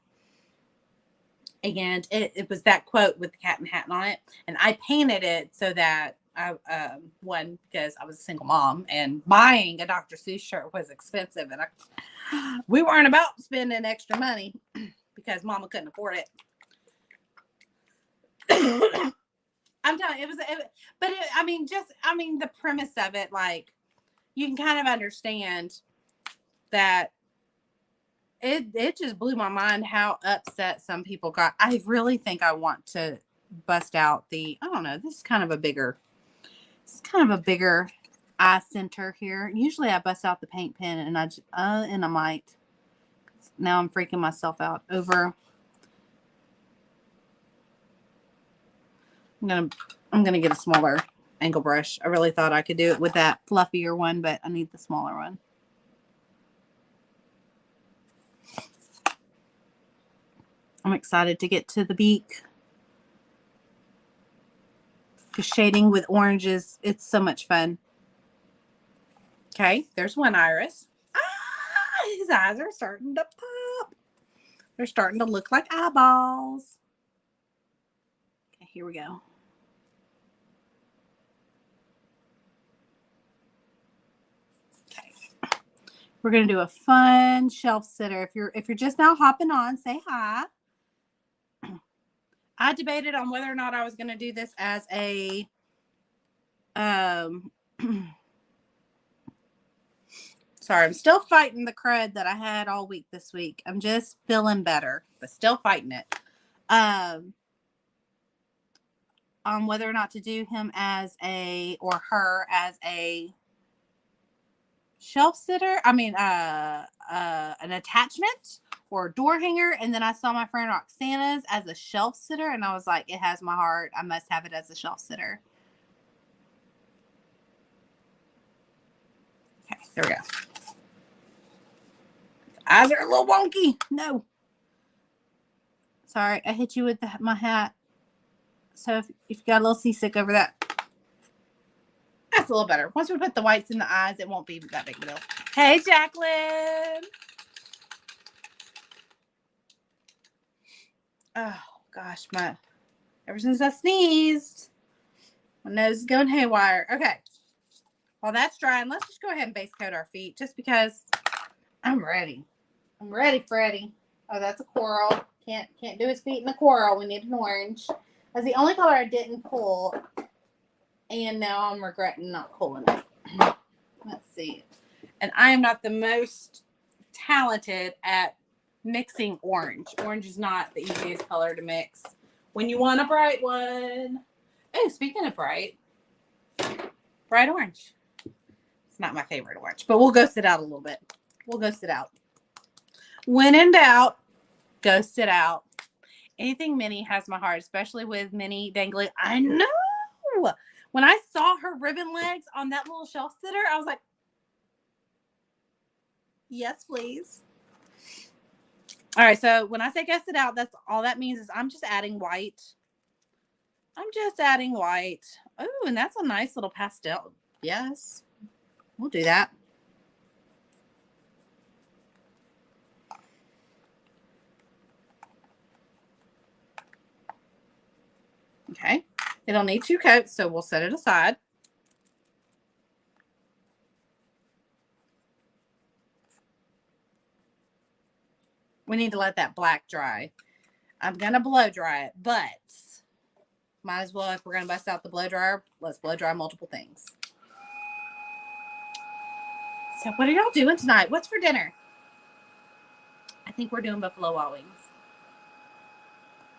And it was that quote with the cat and hat on it. And I painted it so that one, because I was a single mom and buying a Dr. Seuss shirt was expensive. And we weren't about spending extra money because mama couldn't afford it. I'm telling you, the premise of it, like, you can kind of understand that it just blew my mind how upset some people got. I really think I want to bust out I don't know, this is kind of a bigger eye center here. Usually I bust out the paint pen and I might. Now I'm freaking myself out over. I'm gonna get a smaller angle brush. I really thought I could do it with that fluffier one, but I need the smaller one. I'm excited to get to the beak. Because shading with oranges, it's so much fun. Okay, there's one iris. His eyes are starting to pop. They're starting to look like eyeballs. Okay, here we go. Okay. We're going to do a fun shelf sitter. If you're just now hopping on, say hi. I debated on whether or not I was going to do this as a sorry, I'm still fighting the crud that I had all week this week. I'm just feeling better, but still fighting it. On whether or not to do him as or her as a shelf sitter. I mean, an attachment or a door hanger. And then I saw my friend Roxana's as a shelf sitter, and I was like, it has my heart. I must have it as a shelf sitter. Okay, there we go. Eyes are a little wonky. No. Sorry, I hit you with my hat. So if you got a little seasick over that, that's a little better. Once we put the whites in the eyes, it won't be that big of a deal. Hey, Jacqueline. Oh, gosh. Ever since I sneezed, my nose is going haywire. Okay. While that's drying, let's just go ahead and base coat our feet just because I'm ready. I'm ready, Freddie. Oh, that's a coral. Can't do his feet in a coral. We need an orange. That's the only color I didn't pull. And now I'm regretting not pulling it. Let's see. And I am not the most talented at mixing orange. Orange is not the easiest color to mix when you want a bright one. Oh, speaking of bright orange. It's not my favorite orange, but we'll ghost it out a little bit. We'll ghost it out. When in doubt, ghost it out. Anything Minnie has my heart, especially with Minnie dangling. I know. When I saw her ribbon legs on that little shelf sitter, I was like, yes, please. All right, so when I say ghost it out, that's all that means is I'm just adding white. I'm just adding white. Oh, and that's a nice little pastel. Yes, we'll do that. Okay, it'll need 2 coats, so we'll set it aside. We need to let that black dry. I'm going to blow dry it, but might as well, if we're going to bust out the blow dryer, let's blow dry multiple things. So what are y'all doing tonight? What's for dinner? I think we're doing Buffalo Wild Wings.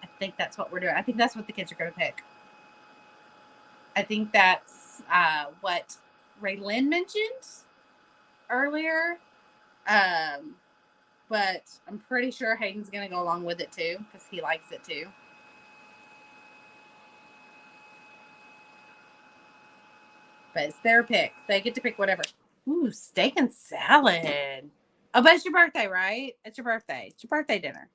I think that's what we're doing. I think that's what the kids are going to pick. I think that's what Raylyn mentioned earlier. But I'm pretty sure Hayden's going to go along with it too because he likes it too. But it's their pick. They get to pick whatever. Ooh, steak and salad. Oh, but it's your birthday, right? It's your birthday. It's your birthday dinner.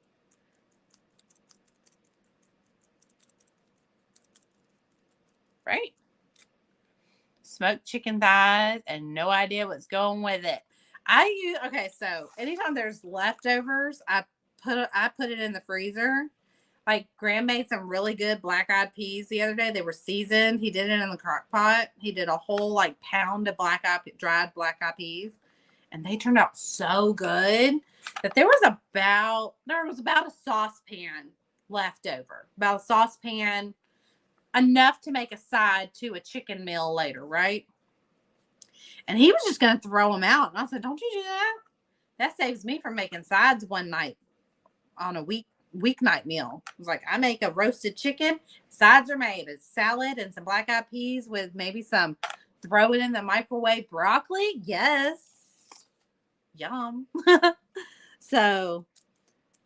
Right? Smoked chicken thighs and no idea what's going with it. Okay, so anytime there's leftovers, I put it in the freezer. Like Graham made some really good black-eyed peas the other day. They were seasoned. He did it in the crock pot. He did a whole like pound of dried black-eyed peas, and they turned out so good that there was about a saucepan left over. About a saucepan enough to make a side to a chicken meal later, right? And he was just going to throw them out. And I said, don't you do that? That saves me from making sides one night on a weeknight meal. I was like, I make a roasted chicken. Sides are made. It's salad and some black-eyed peas with maybe some throw it in the microwave broccoli. Yes. Yum. So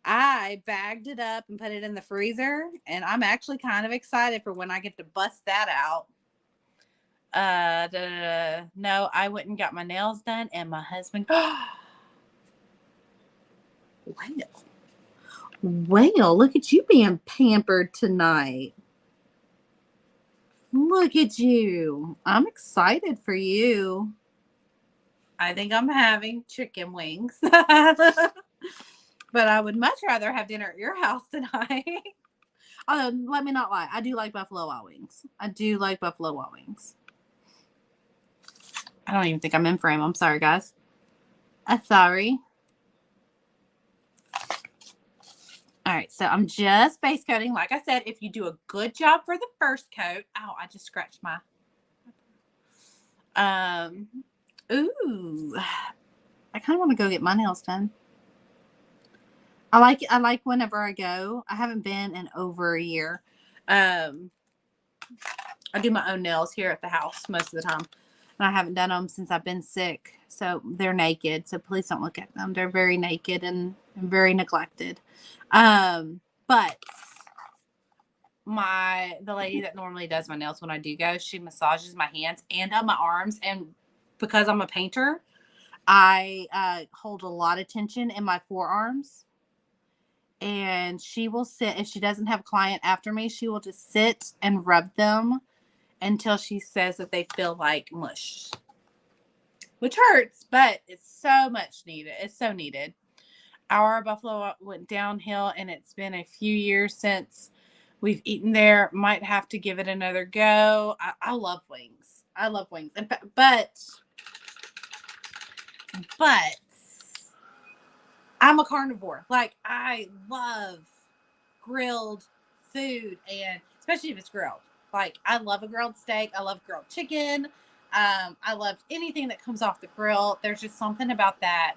I bagged it up and put it in the freezer. And I'm actually kind of excited for when I get to bust that out. No, I went and got my nails done, and my husband. Well, look at you being pampered tonight. Look at you. I'm excited for you. I think I'm having chicken wings. But I would much rather have dinner at your house tonight. Although, let me not lie. I do like Buffalo Wild Wings. I do like Buffalo Wild Wings. I don't even think I'm in frame. I'm sorry, guys. I'm sorry. All right, so I'm just base coating. Like I said, if you do a good job for the first coat. Oh, I just scratched my. Ooh. I kind of want to go get my nails done. I like whenever I go. I haven't been in over a year. I do my own nails here at the house most of the time. And I haven't done them since I've been sick. So they're naked. So please don't look at them. They're very naked and very neglected. But the lady that normally does my nails when I do go, she massages my hands and on my arms. And because I'm a painter, I hold a lot of tension in my forearms. And she will sit, if she doesn't have a client after me, she will just sit and rub them until she says that they feel like mush, which hurts, but it's so much needed. It's so needed. Our buffalo went downhill, and it's been a few years since we've eaten there. Might have to give it another go. I love wings. I love wings. But I'm a carnivore. Like, I love grilled food, and especially if it's grilled. Like, I love a grilled steak. I love grilled chicken. I love anything that comes off the grill. There's just something about that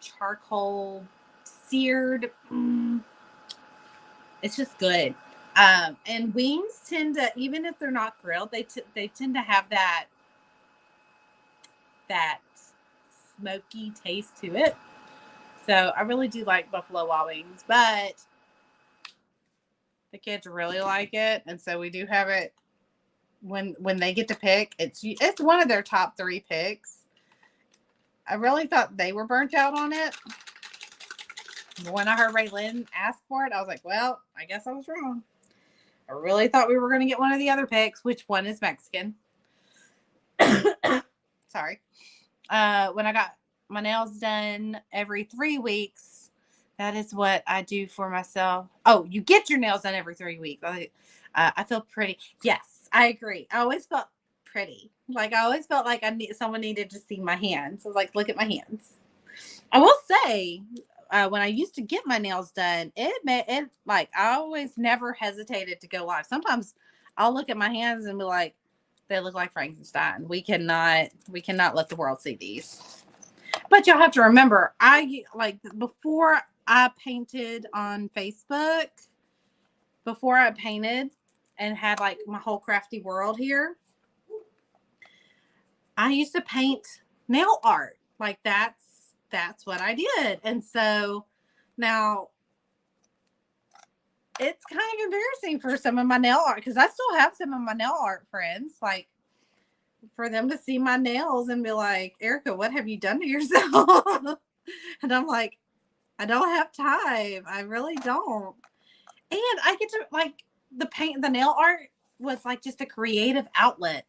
charcoal seared. It's just good. And wings tend to, even if they're not grilled, they tend to have that smoky taste to it. So I really do like Buffalo Wild Wings, but the kids really like it, and so we do have it when they get to pick. It's one of their top 3 picks. I really thought they were burnt out on it. When I heard Raylyn ask for it, I was like, well, I guess I was wrong. I really thought we were going to get one of the other picks, which one is Mexican. Sorry. When I got my nails done every 3 weeks, that is what I do for myself. Oh, you get your nails done every 3 weeks. I feel pretty. Yes, I agree. I always felt pretty. Like, I always felt like someone needed to see my hands. I was like, look at my hands. I will say, when I used to get my nails done, it like, I always never hesitated to go live. Sometimes I'll look at my hands and be like, they look like Frankenstein. We cannot let the world see these. But y'all have to remember, before I painted on Facebook, before I painted and had like my whole crafty world here, I used to paint nail art. Like that's what I did. And so now it's kind of embarrassing for some of my nail art, because I still have some of my nail art friends, like for them to see my nails and be like, Erica, what have you done to yourself? And I'm like, I don't have time. I really don't. And I get to like the nail art was like just a creative outlet.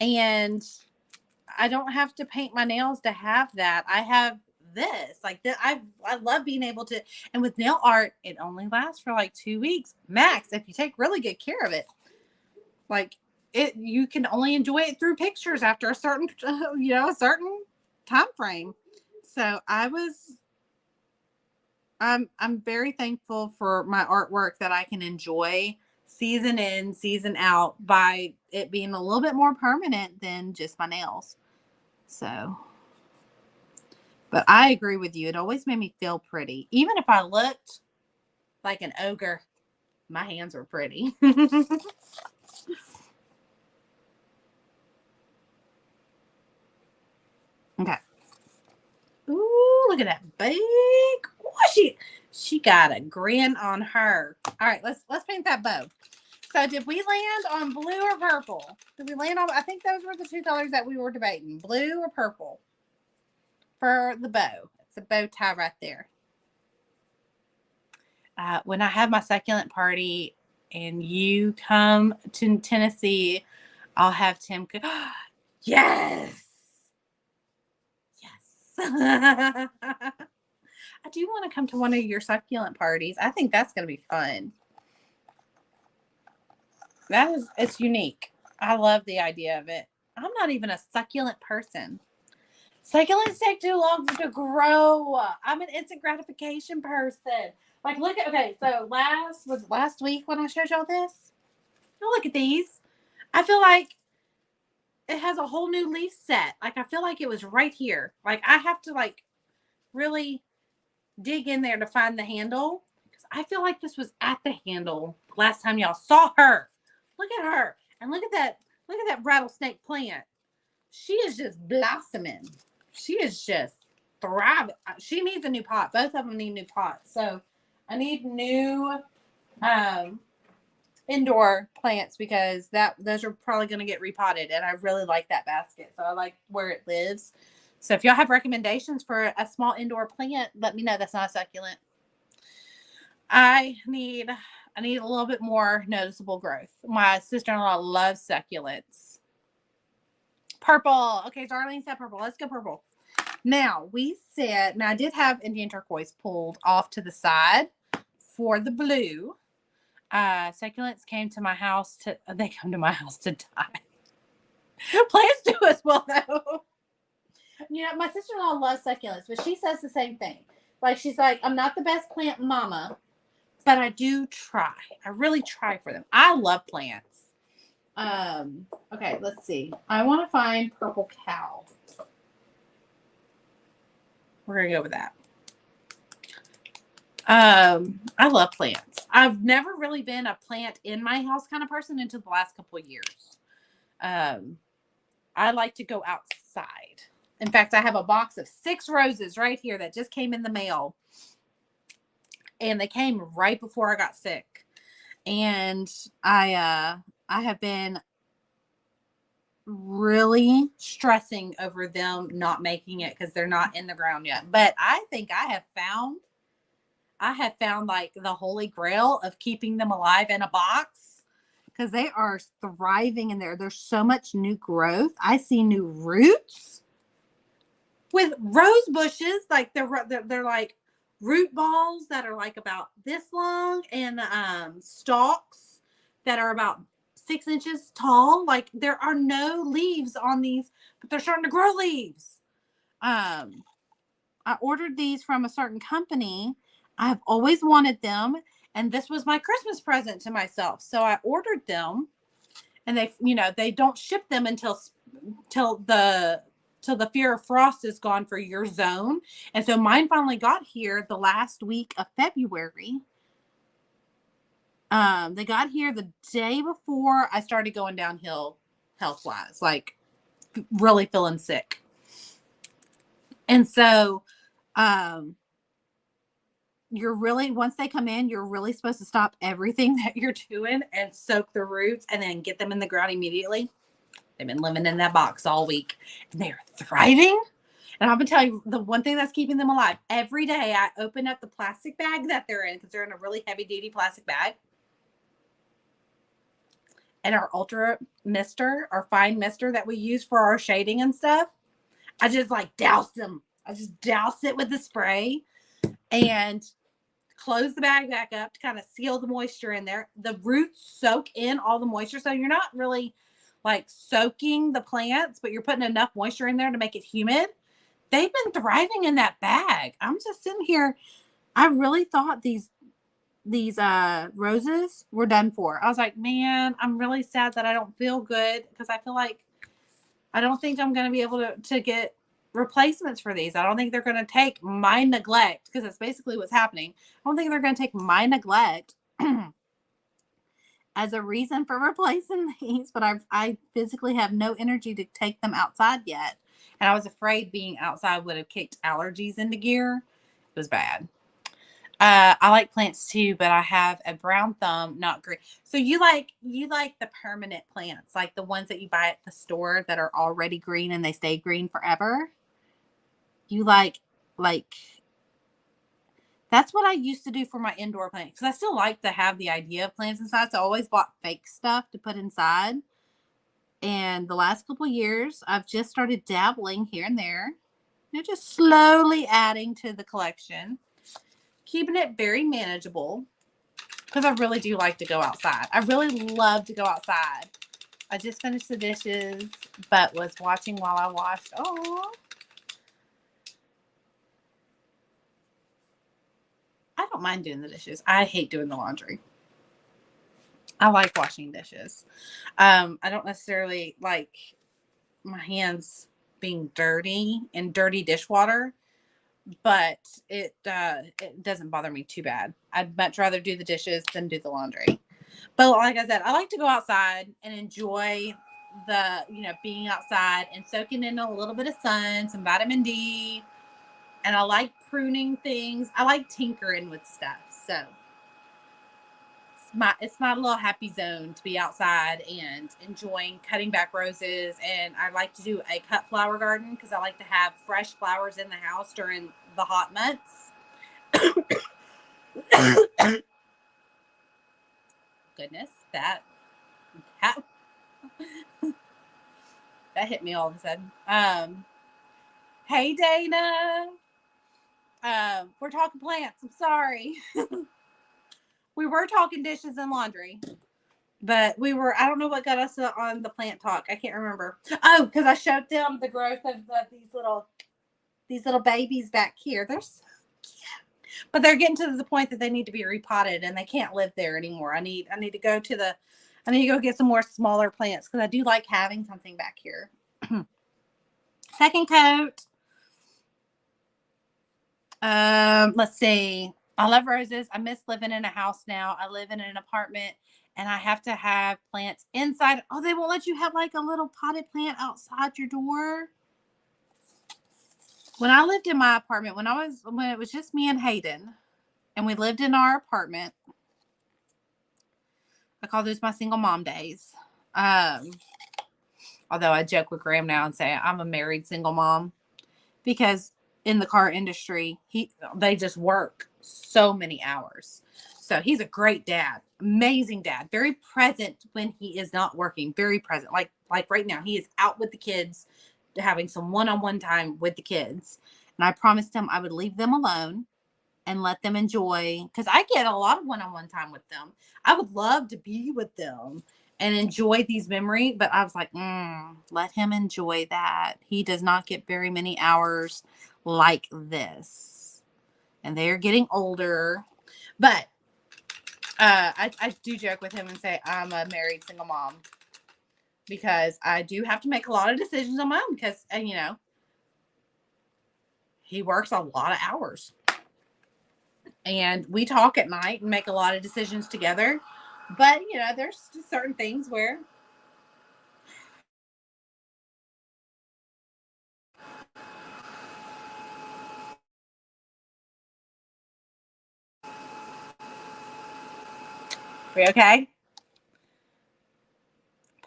And I don't have to paint my nails to have that. I have this. Like that I love being able to, and with nail art, it only lasts for like 2 weeks max if you take really good care of it. Like you can only enjoy it through pictures after a certain a certain time frame. So I'm very thankful for my artwork that I can enjoy season in, season out, by it being a little bit more permanent than just my nails. So, but I agree with you. It always made me feel pretty. Even if I looked like an ogre, my hands were pretty. Okay. Ooh, look at that big. Ooh, she got a grin on her. All right, let's paint that bow. So did we land on blue or purple? Did we land on, I think those were the two colors that we were debating. Blue or purple for the bow. It's a bow tie right there. When I have my succulent party and you come to Tennessee, I'll have Tim cook. Yes. Yes. I do want to come to one of your succulent parties. I think that's going to be fun. It's unique. I love the idea of it. I'm not even a succulent person. Succulents take too long to grow. I'm an instant gratification person. Like, so last week when I showed y'all this? Oh, look at these. I feel like it has a whole new leaf set. Like, I feel like it was right here. Like, I have to, like, really dig in there to find the handle, because I feel like this was at the handle last time y'all saw her. Look at her. And look at that rattlesnake plant. She is just blossoming. She is just thriving. She needs a new pot. Both of them need new pots. So I need new indoor plants, because those are probably going to get repotted. And I really like that basket. So I like where it lives. So if y'all have recommendations for a small indoor plant, let me know. That's not a succulent. I need a little bit more noticeable growth. My sister-in-law loves succulents. Purple. Okay, Darlene said purple. Let's go purple. Now, I did have Indian turquoise pulled off to the side for the blue. Succulents came to my house they come to my house to die. Plants do as well, though. My sister-in-law loves succulents, but she says the same thing. Like, she's like, I'm not the best plant mama, but I do try. I really try for them. I love plants. Okay, let's see. I want to find purple cow. We're going to go with that. I love plants. I've never really been a plant in my house kind of person until the last couple of years. I like to go outside. In fact, I have a box of 6 roses right here that just came in the mail. And they came right before I got sick. And I have been really stressing over them not making it, because they're not in the ground yet. But I think I have found like the holy grail of keeping them alive in a box, because they are thriving in there. There's so much new growth. I see new roots with rose bushes. Like they're like root balls that are like about this long, and stalks that are about 6 inches tall. Like, there are no leaves on these, but they're starting to grow leaves. I ordered these from a certain company. I've always wanted them, and this was my Christmas present to myself. So I ordered them, and they don't ship them until the till the fear of frost is gone for your zone. And so mine finally got here the last week of February. They got here the day before I started going downhill health wise, like really feeling sick. And so, you're really, once they come in, you're really supposed to stop everything that you're doing and soak the roots and then get them in the ground immediately. They've been living in that box all week and they're thriving. And I'm going to tell you the one thing that's keeping them alive. Every day I open up the plastic bag that they're in because they're in a really heavy duty plastic bag. And our ultra mister, our fine mister that we use for our shading and stuff, I just like douse them. I just douse it with the spray and close the bag back up to kind of seal the moisture in there. The roots soak in all the moisture. So you're not really like soaking the plants, but you're putting enough moisture in there to make it humid. They've been thriving in that bag. I'm just sitting here. I really thought these roses were done for. I was like, man, I'm really sad that I don't feel good because I feel like I don't think I'm going to be able to get replacements for these. I don't think they're going to take my neglect, because that's basically what's happening. I don't think they're going to take my neglect as a reason for replacing these, but I physically have no energy to take them outside yet. And I was afraid being outside would have kicked allergies into gear. It was bad. I like plants too, but I have a brown thumb, not green. So you like the permanent plants, like the ones that you buy at the store that are already green and they stay green forever. You like that's what I used to do for my indoor plants, because I still like to have the idea of plants inside. So I always bought fake stuff to put inside. And the last couple of years, I've just started dabbling here and there. Just slowly adding to the collection. Keeping it very manageable because I really do like to go outside. I really love to go outside. I just finished the dishes, but was watching while I washed. Oh, I don't mind doing the dishes. I hate doing the laundry. I like washing dishes. I don't necessarily like my hands being dirty in dirty dishwater, but it doesn't bother me too bad. I'd much rather do the dishes than do the laundry. But like I said, I like to go outside and enjoy the, being outside and soaking in a little bit of sun, some vitamin D. And I like pruning things. I like tinkering with stuff. So it's my little happy zone to be outside and enjoying cutting back roses. And I like to do a cut flower garden because I like to have fresh flowers in the house during the hot months. Goodness, that hit me all of a sudden. Hey Dana. We're talking plants. I'm sorry. We were talking dishes and laundry. But I don't know what got us on the plant talk. I can't remember. Oh, because I showed them the growth of these little babies back here. They're so cute. But they're getting to the point that they need to be repotted and they can't live there anymore. I need to go get some more smaller plants because I do like having something back here. Second coat. Let's see. I love roses. I miss living in a house now. I live in an apartment and I have to have plants inside. Oh, they won't let you have like a little potted plant outside your door. When I lived in my apartment, when it was just me and Hayden and we lived in our apartment, I call those my single mom days. Although I joke with Graham now and say I'm a married single mom because in the car industry, they just work so many hours. So he's a great dad, amazing dad, very present when he is not working, very present. Like right now, he is out with the kids, having some one-on-one time with the kids. And I promised him I would leave them alone and let them enjoy, because I get a lot of one-on-one time with them. I would love to be with them and enjoy these memories, but I was like, let him enjoy that. He does not get very many hours like this. And they're getting older. But I do joke with him and say I'm a married single mom because I do have to make a lot of decisions on my own because, he works a lot of hours. And we talk at night and make a lot of decisions together. But, you know, there's just certain things where we okay?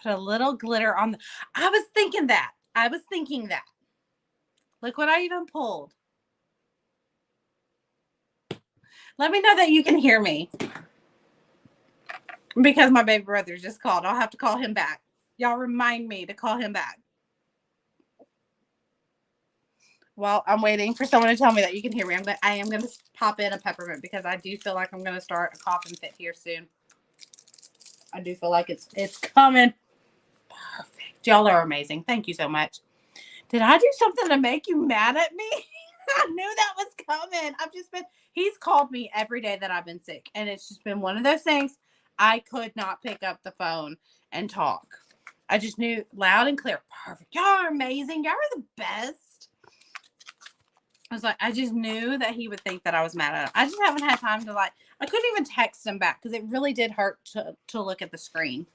Put a little glitter on the I was thinking that. Look what I even pulled. Let me know that you can hear me. Because my baby brother just called. I'll have to call him back. Y'all remind me to call him back. Well, I'm waiting for someone to tell me that you can hear me. I am going to pop in a peppermint because I do feel like I'm going to start a coughing fit here soon. I do feel like it's coming. Perfect. Y'all are amazing. Thank you so much. Did I do something to make you mad at me? I knew that was coming. He's called me every day that I've been sick. And it's just been one of those things. I could not pick up the phone and talk. I just knew loud and clear. Perfect. Y'all are amazing. Y'all are the best. I just knew that he would think that I was mad at him. I just haven't had time to I couldn't even text him back because it really did hurt to look at the screen.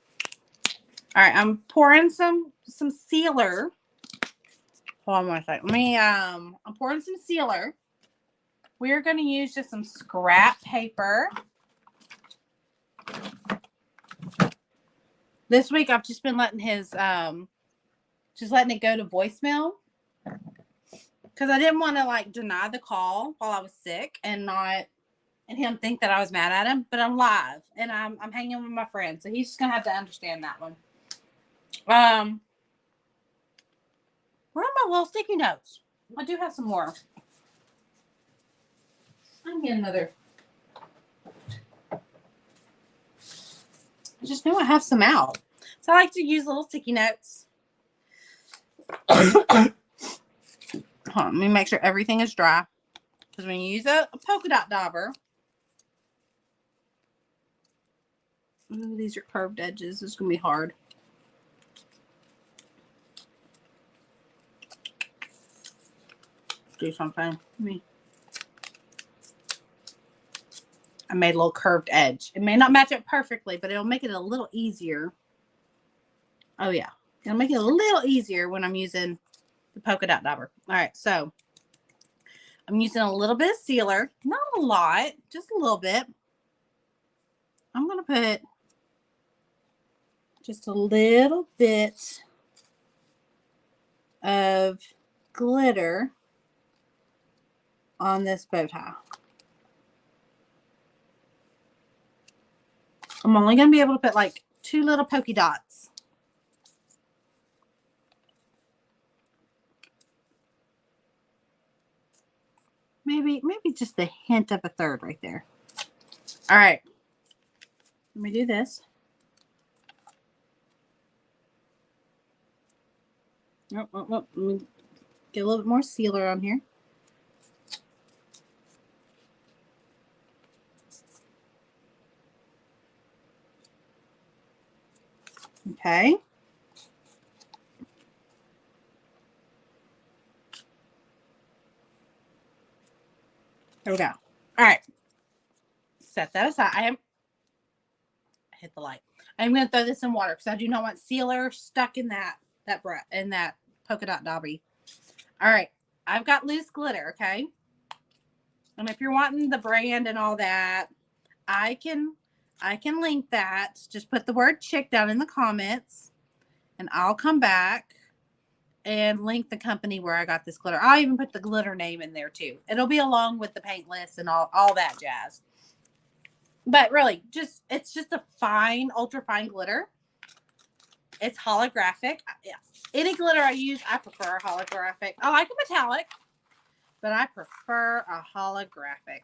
All right, I'm pouring some sealer. Hold on one second. I'm pouring some sealer. We're going to use just some scrap paper. This week I've just been letting just letting it go to voicemail. Because I didn't want to deny the call while I was sick and him think that I was mad at him. But I'm live and I'm hanging with my friend. So he's just going to have to understand that one. Where are my little sticky notes? I do have some more. I can get another. I just know I have some out. So I like to use little sticky notes. Hold on, let me make sure everything is dry. Because when you use a polka dot dauber, ooh, these are curved edges. This is going to be hard. Do something. I made a little curved edge. It may not match it perfectly, but it'll make it a little easier. Oh, yeah. It'll make it a little easier when I'm using the polka dot dauber. All right, so I'm using a little bit of sealer. Not a lot, just a little bit. I'm going to put just a little bit of glitter on this bow tie. I'm only going to be able to put 2 little polka dots. Maybe just a hint of a third right there. All right. Let me do this. Oh, let me get a little bit more sealer on here. Okay. There we go. All right. Set that aside. I hit the light. I'm going to throw this in water because I do not want sealer stuck in that polka dot dobby. All right. I've got loose glitter, okay? And if you're wanting the brand and all that, I can link that. Just put the word chick down in the comments and I'll come back and link the company where I got this glitter. I'll even put the glitter name in there too. It'll be along with the paint list and all that jazz. But really, it's just a fine, ultra fine glitter. It's holographic. Yeah. Any glitter I use, I prefer a holographic. I like a metallic, but I prefer a holographic.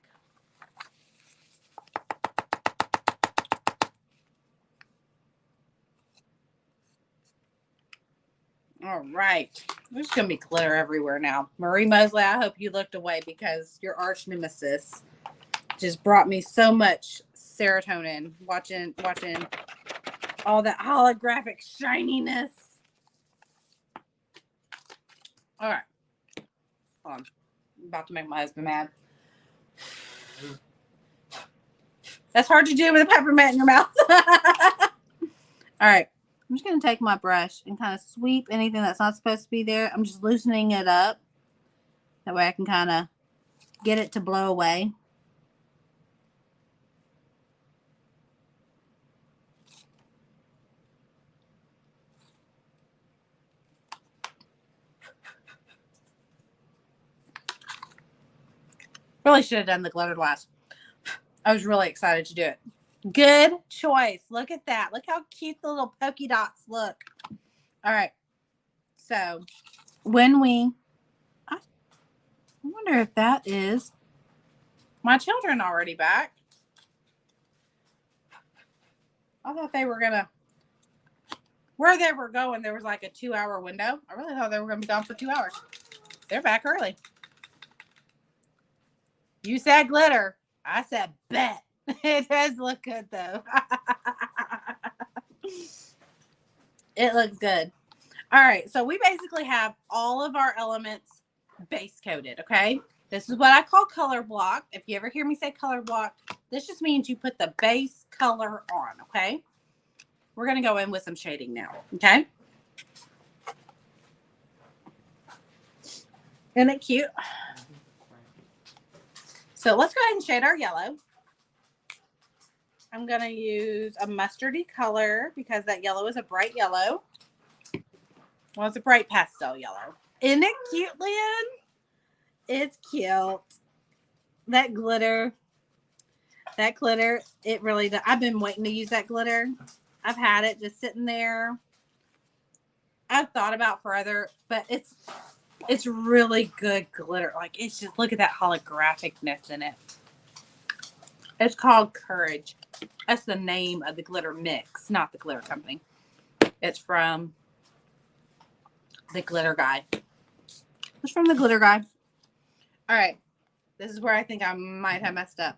All right. There's going to be glitter everywhere now. Marie Mosley, I hope you looked away because your arch nemesis just brought me so much serotonin watching all that holographic shininess. All right. Hold on. about to make my husband mad. That's hard to do with a peppermint in your mouth. All right. I'm just going to take my brush and kind of sweep anything that's not supposed to be there. I'm just loosening it up. That way I can kind of get it to blow away. Really should have done the glitter last. I was really excited to do it. Good choice. Look at that. Look how cute the little polka dots look. All right. So when I wonder if that is my children already back. I thought they were gonna, where they were going, there was like a 2-hour window. I really thought they were gonna be gone for 2 hours. They're back early. You said glitter. I said bet. It does look good though. It looks good. All right. So we basically have all of our elements base coated. Okay. This is what I call color block. If you ever hear me say color block, this just means you put the base color on. Okay. We're going to go in with some shading now. Okay. Isn't it cute? So let's go ahead and shade our yellow. I'm going to use a mustardy color because that yellow is a bright yellow. Well, it's a bright pastel yellow. Isn't it cute, Lynn? It's cute. That glitter, it really does. I've been waiting to use that glitter. I've had it just sitting there. I've thought about further, but it's really good glitter. Like, it's just, look at that holographicness in it. It's called Courage. That's the name of the glitter mix, not the glitter company. It's from the glitter guy. It's from the glitter guy. All right. This is where I think I might have messed up.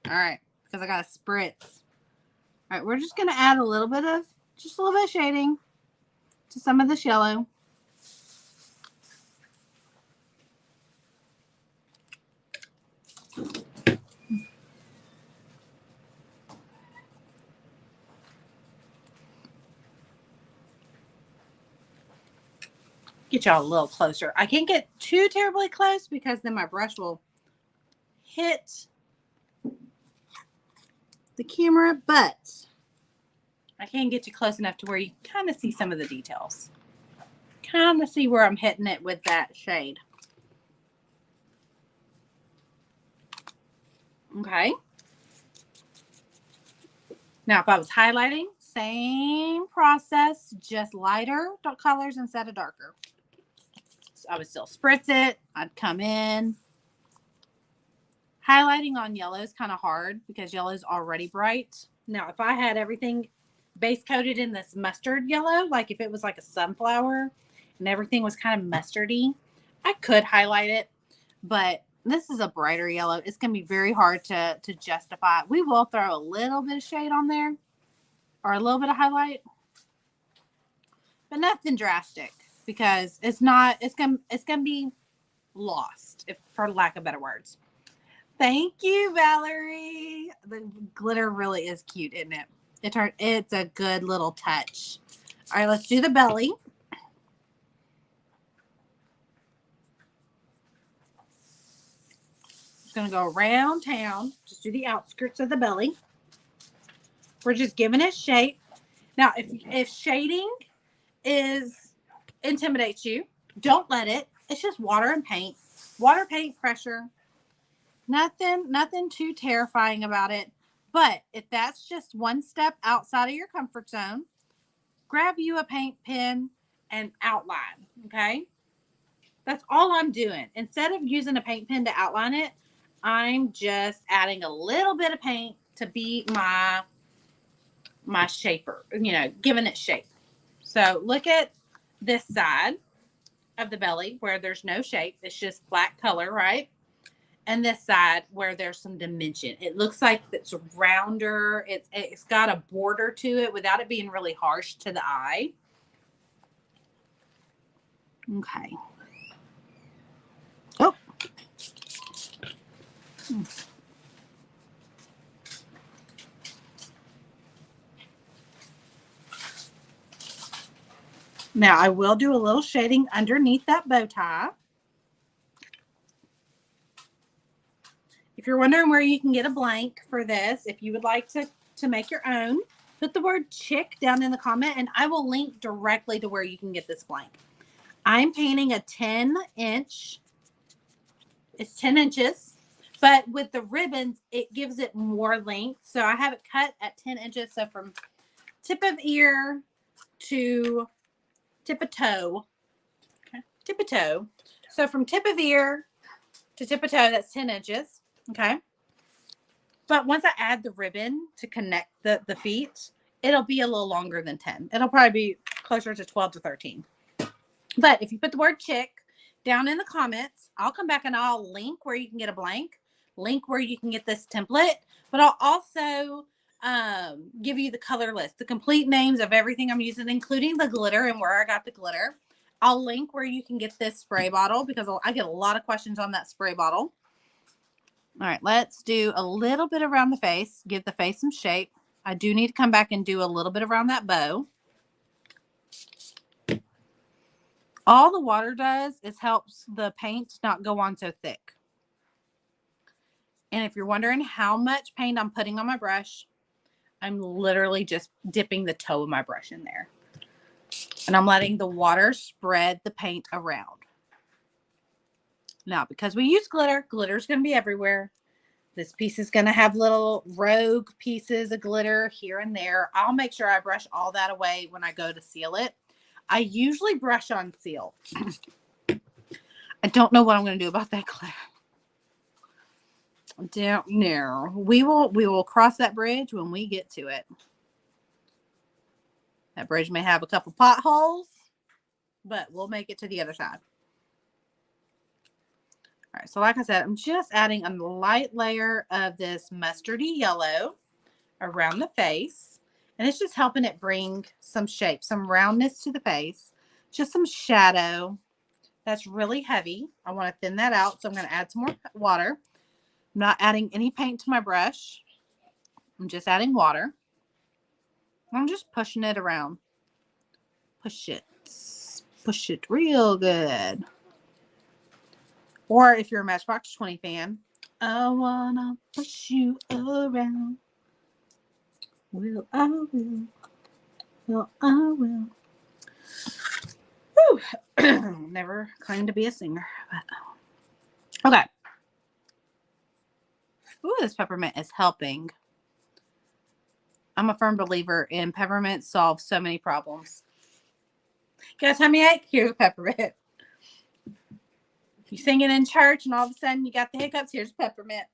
All right. Because I got a spritz. All right. We're just going to add a little bit of shading to some of this yellow. Get y'all a little closer. I can't get too terribly close because then my brush will hit the camera, but I can get you close enough to where you kind of see some of the details. Kind of see where I'm hitting it with that shade. Okay. Now, if I was highlighting, same process, just lighter colors instead of darker. So I would still spritz it. I'd come in. Highlighting on yellow is kind of hard because yellow is already bright. Now, if I had everything base coated in this mustard yellow, like if it was like a sunflower and everything was kind of mustardy, I could highlight it. But this is a brighter yellow. It's going to be very hard to justify. We will throw a little bit of shade on there or a little bit of highlight, but nothing drastic because it's going to be lost, if for lack of better words. Thank you, Valerie. The glitter really is cute, isn't it? It's a good little touch. All right, let's do the belly. Just going to go around town. Just do the outskirts of the belly. We're just giving it shape. Now, if shading intimidates you, don't let it. It's just water and paint. Water, paint, pressure. Nothing too terrifying about it. But if that's just one step outside of your comfort zone, grab you a paint pen and outline, okay? That's all I'm doing. Instead of using a paint pen to outline it, I'm just adding a little bit of paint to be my shaper, giving it shape. So look at this side of the belly where there's no shape. It's just black color, right? And this side where there's some dimension. It looks like it's rounder. It's got a border to it without it being really harsh to the eye. Okay. Now I will do a little shading underneath that bow tie. If you're wondering where you can get a blank for this, if you would like to make your own, put the word chick down in the comment and I will link directly to where you can get this blank. I'm painting a 10-inch. It's 10 inches, but with the ribbons, it gives it more length. So I have it cut at 10 inches. So from tip of ear to tip of toe. Okay. Tip of toe. So from tip of ear to tip of toe, that's 10 inches. Okay. But once I add the ribbon to connect the feet, it'll be a little longer than 10. It'll probably be closer to 12 to 13. But if you put the word chick down in the comments, I'll come back and I'll link where you can get a blank, link where you can get this template, but I'll also give you the color list, the complete names of everything I'm using, including the glitter and where I got the glitter. I'll link where you can get this spray bottle because I get a lot of questions on that spray bottle. All right, let's do a little bit around the face, give the face some shape. I do need to come back and do a little bit around that bow. All the water does is helps the paint not go on so thick. And if you're wondering how much paint I'm putting on my brush, I'm literally just dipping the toe of my brush in there. And I'm letting the water spread the paint around. Now, because we use glitter, glitter's going to be everywhere. This piece is going to have little rogue pieces of glitter here and there. I'll make sure I brush all that away when I go to seal it. I usually brush on seal. I don't know what I'm going to do about that glitter. Don't know. We will cross that bridge when we get to it. That bridge may have a couple potholes, but we'll make it to the other side. All right, so like I said, I'm just adding a light layer of this mustardy yellow around the face. And it's just helping it bring some shape, some roundness to the face. Just some shadow. That's really heavy. I want to thin that out, so I'm going to add some more water. I'm not adding any paint to my brush. I'm just adding water. I'm just pushing it around. Push it. Push it real good. Or if you're a Matchbox 20 fan, I wanna push you around. Will I will. Will I will. Whew. Never claimed to be a singer. But... Okay. Ooh, this peppermint is helping. I'm a firm believer in peppermint solves so many problems. Got a tummy ache? Here's a peppermint. You sing it in church and all of a sudden you got the hiccups? Here's peppermint.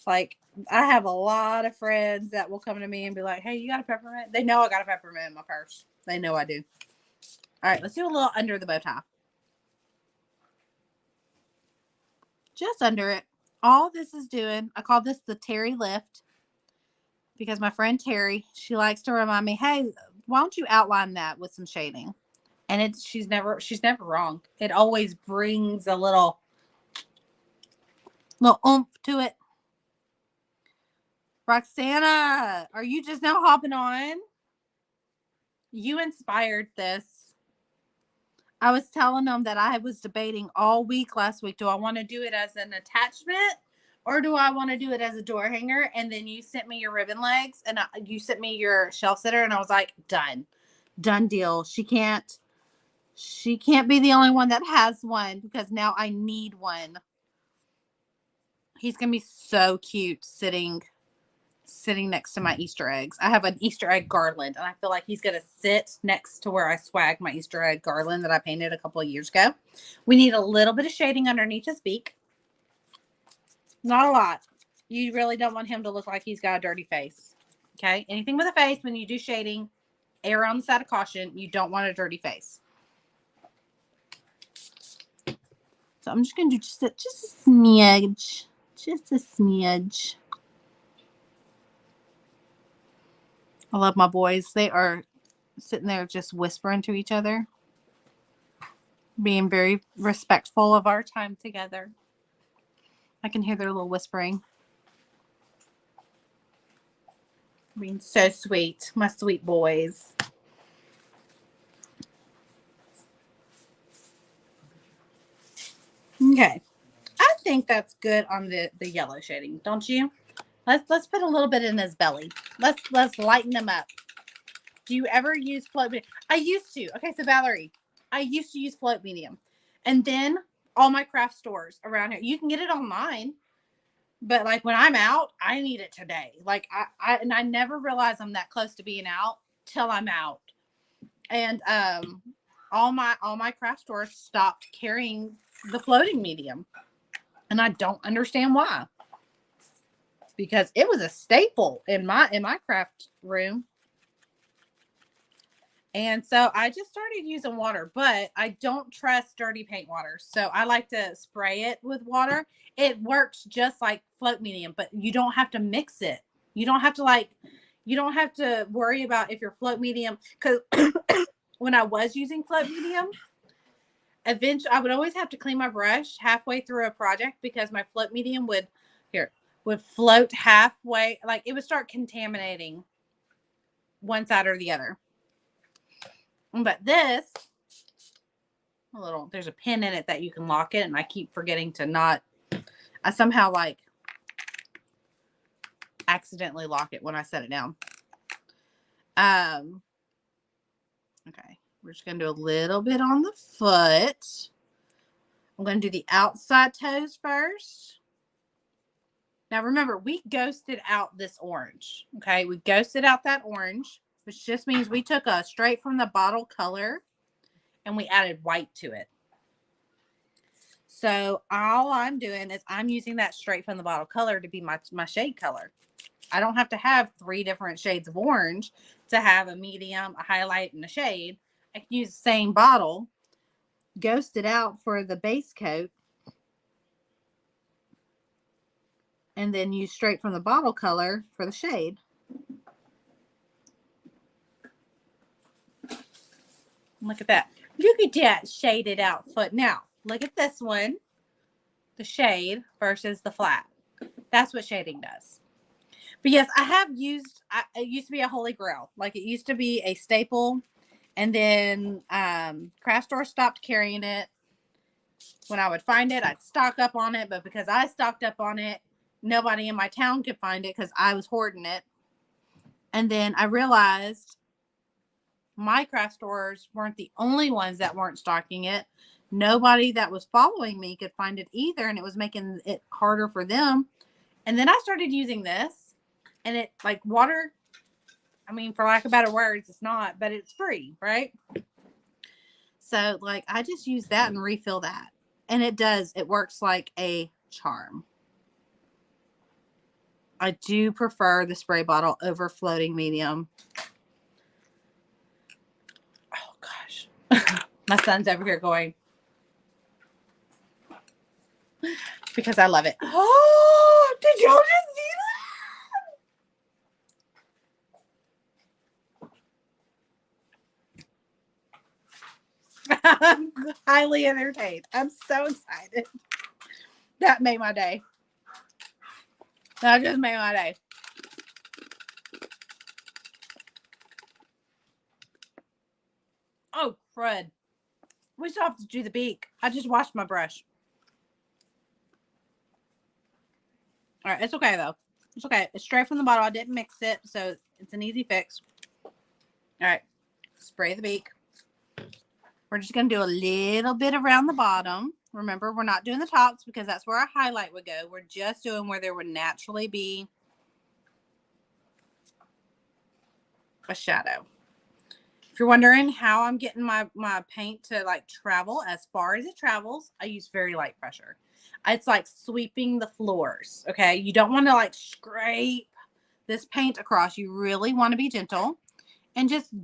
Like, I have a lot of friends that will come to me and be like, hey, you got a peppermint? They know I got a peppermint in my purse. They know I do. All right, let's do a little under the bow tie. Just under it. All this is doing, I call this the Terry lift because my friend Terry, she likes to remind me, hey, why don't you outline that with some shading? And she's never wrong. It always brings a little oomph to it. Roxana, are you just now hopping on? You inspired this. I was telling them that I was debating all week last week. Do I want to do it as an attachment or do I want to do it as a door hanger? And then you sent me your ribbon legs and you sent me your shelf sitter. And I was like, done deal. She can't be the only one that has one because now I need one. He's going to be so cute sitting next to my Easter eggs. I have an Easter egg garland and I feel like he's going to sit next to where I swag my Easter egg garland that I painted a couple of years ago. We need a little bit of shading underneath his beak. Not a lot. You really don't want him to look like he's got a dirty face. Okay. Anything with a face, when you do shading, err on the side of caution. You don't want a dirty face. So I'm just going to do just a smidge. Just a smidge. I love my boys. They are sitting there just whispering to each other. Being very respectful of our time together. I can hear their little whispering. Being so sweet. My sweet boys. Okay. I think that's good on the yellow shading, don't you? Let's put a little bit in his belly. Let's lighten him up. Do you ever use float medium? I used to. Okay, so Valerie, I used to use float medium. And then all my craft stores around here, you can get it online. But like when I'm out, I need it today. Like I never realize I'm that close to being out till I'm out. And all my craft stores stopped carrying the floating medium. And I don't understand why. Because it was a staple in my craft room. And so I just started using water, but I don't trust dirty paint water. So I like to spray it with water. It works just like float medium, but you don't have to mix it. You don't have to worry about if your float medium, because when I was using float medium, eventually I would always have to clean my brush halfway through a project because my float medium would float halfway, like it would start contaminating one side or the other. But this there's a pin in it that you can lock it, and I keep forgetting to not. I somehow like accidentally lock it when I set it down. Okay, we're just gonna do a little bit on the foot. I'm gonna do the outside toes first. Now remember, we ghosted out this orange. Okay, we ghosted out that orange, which just means we took a straight from the bottle color and we added white to it. So all I'm doing is I'm using that straight from the bottle color to be my shade color. I don't have to have 3 different shades of orange to have a medium, a highlight, and a shade. I can use the same bottle, ghost it out for the base coat, and then use straight from the bottle color for the shade. Look at that. Look at that shaded out foot. Now, look at this one. The shade versus the flat. That's what shading does. But yes, it used to be a holy grail. Like it used to be a staple. And then craft store stopped carrying it. When I would find it, I'd stock up on it. But because I stocked up on it, nobody in my town could find it because I was hoarding it. And then I realized my craft stores weren't the only ones that weren't stocking it. Nobody that was following me could find it either. And it was making it harder for them. And then I started using this. And it, like water, I mean, for lack of better words, it's not, but it's free, right? So, like, I just use that and refill that. And it works like a charm. I do prefer the spray bottle over floating medium. Oh, gosh. My son's over here going, because I love it. Oh, did y'all just see that? I'm highly entertained. I'm so excited. That made my day. That just made my day. Oh, crud. We still have to do the beak. I just washed my brush. All right, it's okay, though. It's okay. It's straight from the bottle. I didn't mix it, so it's an easy fix. All right. Spray the beak. We're just going to do a little bit around the bottom. Remember, we're not doing the tops because that's where our highlight would go. We're just doing where there would naturally be a shadow. If you're wondering how I'm getting my paint to like travel as far as it travels, I use very light pressure. It's like sweeping the floors. Okay. You don't want to like scrape this paint across. You really want to be gentle and just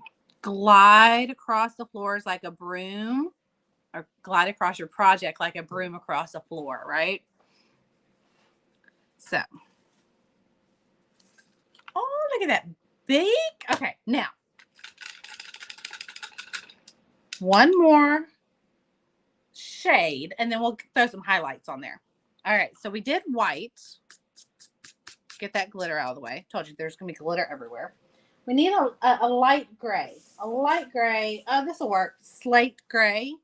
glide across the floors like a broom, or glide across your project like a broom across a floor, right? So, oh, look at that big. Okay, now one more shade, and then we'll throw some highlights on there. All right, so we did white. Get that glitter out of the way. Told you there's going to be glitter everywhere. We need a light gray. A light gray. Oh, this will work. Slate gray.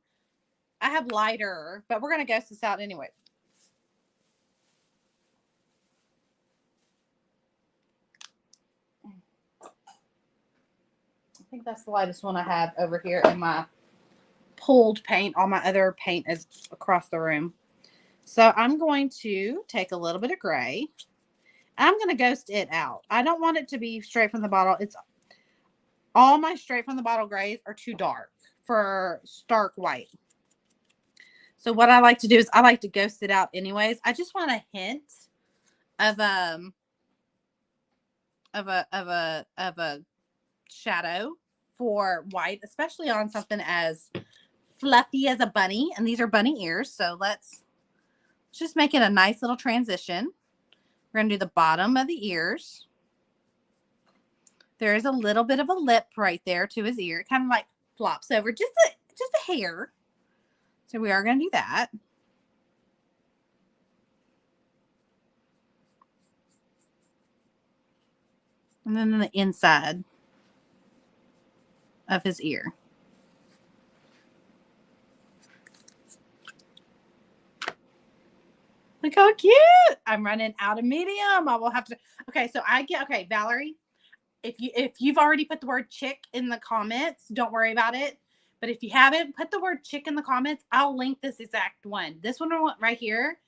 I have lighter, but we're going to ghost this out anyway. I think that's the lightest one I have over here in my pulled paint. All my other paint is across the room. So I'm going to take a little bit of gray. I'm going to ghost it out. I don't want it to be straight from the bottle. It's all my straight from the bottle grays are too dark for stark white. So what I like to do is I like to ghost it out anyways. I just want a hint of a shadow for white, especially on something as fluffy as a bunny. And these are bunny ears. So let's just make it a nice little transition. We're going to do the bottom of the ears. There is a little bit of a lip right there to his ear. It kind of like flops over just a hair. So we are going to do that. And then the inside of his ear. Look how cute. I'm running out of medium. I will have to. Okay, so okay, Valerie, if you've already put the word chick in the comments, don't worry about it. But if you haven't put the word chick in the comments, I'll link this exact one. This one right here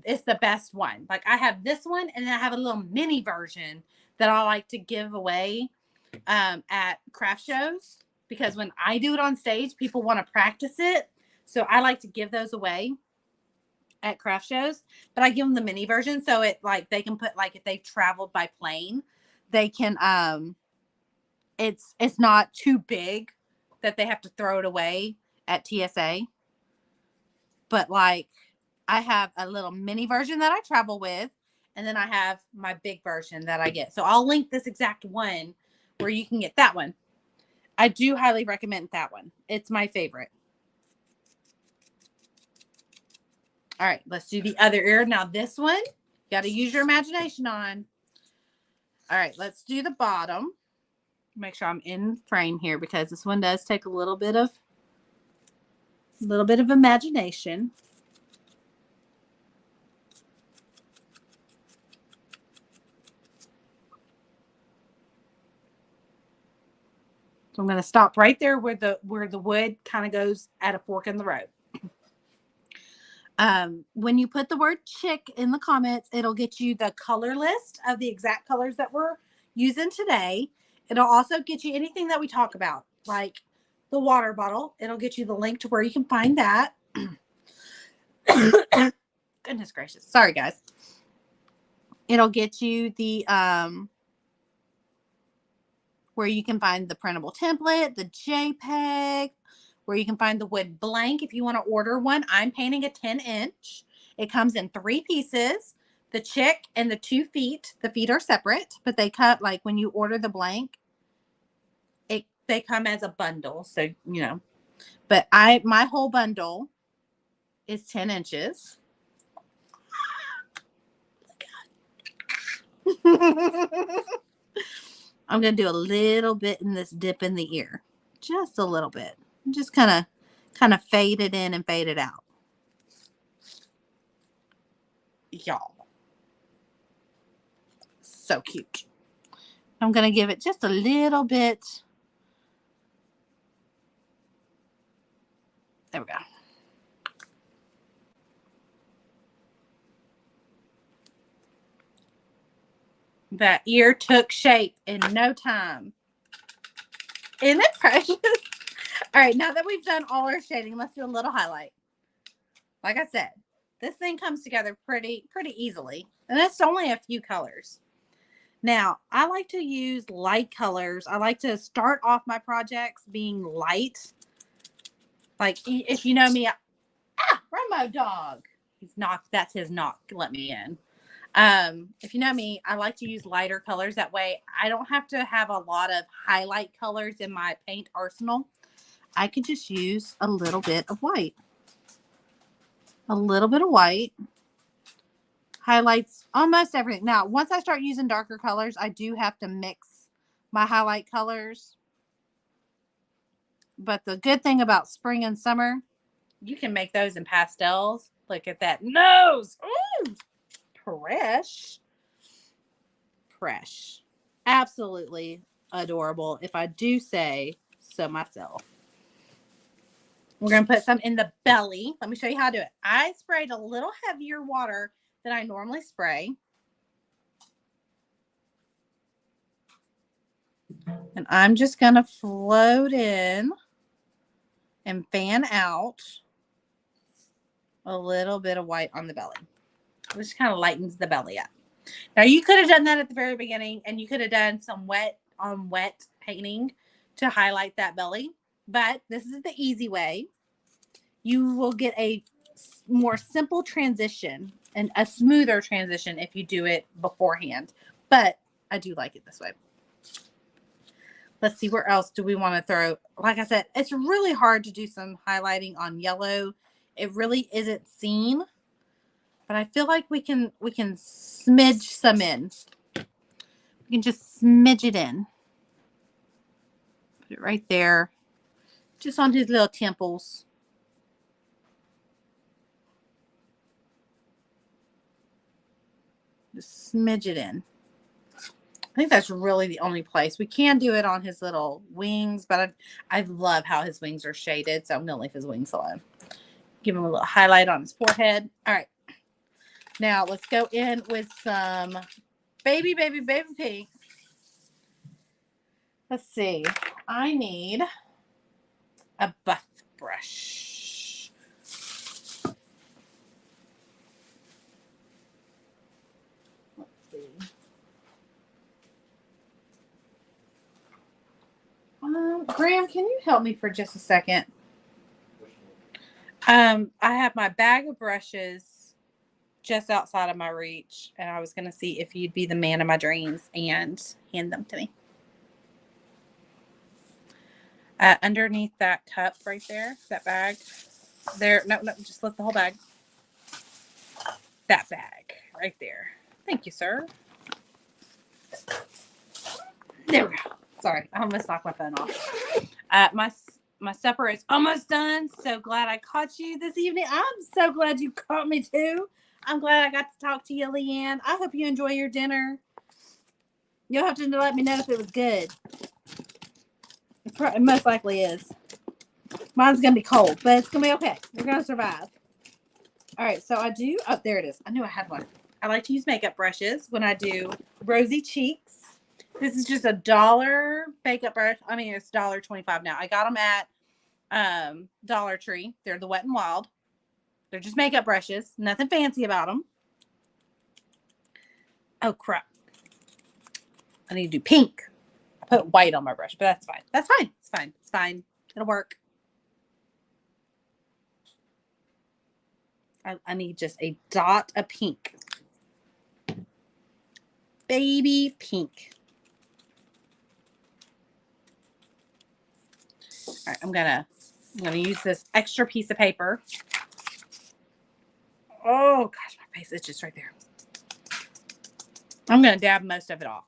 is the best one. Like I have this one, and then I have a little mini version that I like to give away at craft shows, because when I do it on stage, people want to practice it. So I like to give those away at craft shows, but I give them the mini version. So it like they can put, like, if they've traveled by plane, they can, it's not too big that they have to throw it away at TSA. But like I have a little mini version that I travel with, and then I have my big version that I get. So I'll link this exact one where you can get that one. I do highly recommend that one. It's my favorite. All right, let's do the other ear. Now this one, you got to use your imagination on. All right, let's do the bottom. Make sure I'm in frame here, because this one does take a little bit of imagination. So I'm going to stop right there where the wood kind of goes at a fork in the road. When you put the word chick in the comments, it'll get you the color list of the exact colors that we're using today. It'll also get you anything that we talk about, like the water bottle. It'll get you the link to where you can find that. Goodness gracious. Sorry, guys. It'll get you the where you can find the printable template, the JPEG, where you can find the wood blank if you want to order one. I'm painting a 10-inch. It comes in 3 pieces. The chick and the 2 feet. The feet are separate, but they cut, like when you order the blank, they come as a bundle. So, you know, but my whole bundle is 10 inches. I'm going to do a little bit in this dip in the ear. Just a little bit. Just kind of fade it in and fade it out. Y'all. So cute. I'm going to give it just a little bit. There we go. That ear took shape in no time. Isn't it precious? All right, now that we've done all our shading, let's do a little highlight. Like I said, this thing comes together pretty easily. And it's only a few colors. Now, I like to use light colors. I like to start off my projects being light. Like, if you know me, Remo dog. He's knocked. That's his knock. Let me in. If you know me, I like to use lighter colors. That way I don't have to have a lot of highlight colors in my paint arsenal. I could just use a little bit of white. A little bit of white. highlights almost everything. Now, once I start using darker colors, I do have to mix my highlight colors. But the good thing about spring and summer, you can make those in pastels. Look at that nose. Ooh, fresh. Fresh. Absolutely adorable, if I do say so myself. We're going to put some in the belly. Let me show you how to do it. I sprayed a little heavier water than I normally spray. And I'm just going to float in and fan out a little bit of white on the belly, which kind of lightens the belly up. Now, you could have done that at the very beginning, and you could have done some wet on wet painting to highlight that belly. But this is the easy way. You will get a more simple transition and a smoother transition if you do it beforehand. But I do like it this way. Let's see, where else do we want to throw? Like I said, it's really hard to do some highlighting on yellow. It really isn't seen. But I feel like we can smidge some in. We can just smidge it in. Put it right there. Just on his little temples. Just smidge it in. I think that's really the only place. We can do it on his little wings, but I love how his wings are shaded, so I'm going to leave his wings alone. Give him a little highlight on his forehead. All right. Now, let's go in with some baby pink. Let's see. I need a buff brush. Let's see. Graham, can you help me for just a second? I have my bag of brushes just outside of my reach, and I was going to see if you'd be the man of my dreams and hand them to me. Underneath that cup right there, that bag. There, no, just lift the whole bag. That bag right there. Thank you, sir. There we go. Sorry, I almost knocked my phone off. My supper is almost done. So glad I caught you this evening. I'm so glad you caught me too. I'm glad I got to talk to you, Leanne. I hope you enjoy your dinner. You'll have to let me know if it was good. It most likely is. Mine's going to be cold, but it's going to be okay. We're going to survive. All right, so I do. Oh, there it is. I knew I had one. I like to use makeup brushes when I do rosy cheeks. This is just $1 makeup brush. I mean, it's $1.25 now. I got them at Dollar Tree. They're the Wet n Wild. They're just makeup brushes. Nothing fancy about them. Oh, crap. I need to do pink. I put white on my brush, but that's fine. That's fine. It's fine. It's fine. It'll work. I need just a dot of pink. Baby pink. All right, I'm gonna use this extra piece of paper. Oh gosh, my face is just right there. I'm gonna dab most of it off.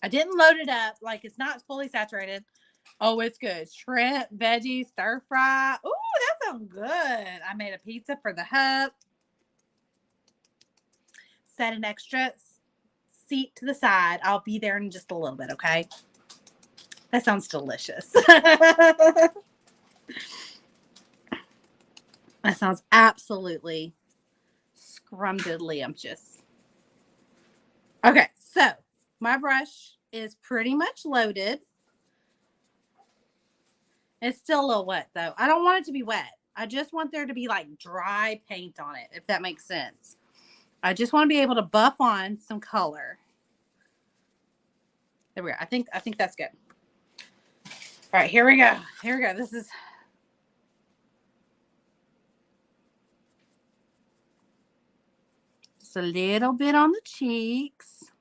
I didn't load it up, like it's not fully saturated. Oh, it's good. Shrimp, veggies, stir fry. Ooh, that sounds good. I made a pizza for the hub. Set an extra seat to the side. I'll be there in just a little bit, okay? That sounds delicious. That sounds absolutely scrumdiddlyumptious. Okay, so my brush is pretty much loaded. It's still a little wet, though. I don't want it to be wet. I just want there to be like dry paint on it, if that makes sense. I just want to be able to buff on some color. There we go. I think that's good. All right, here we go. Here we go. This is just a little bit on the cheeks.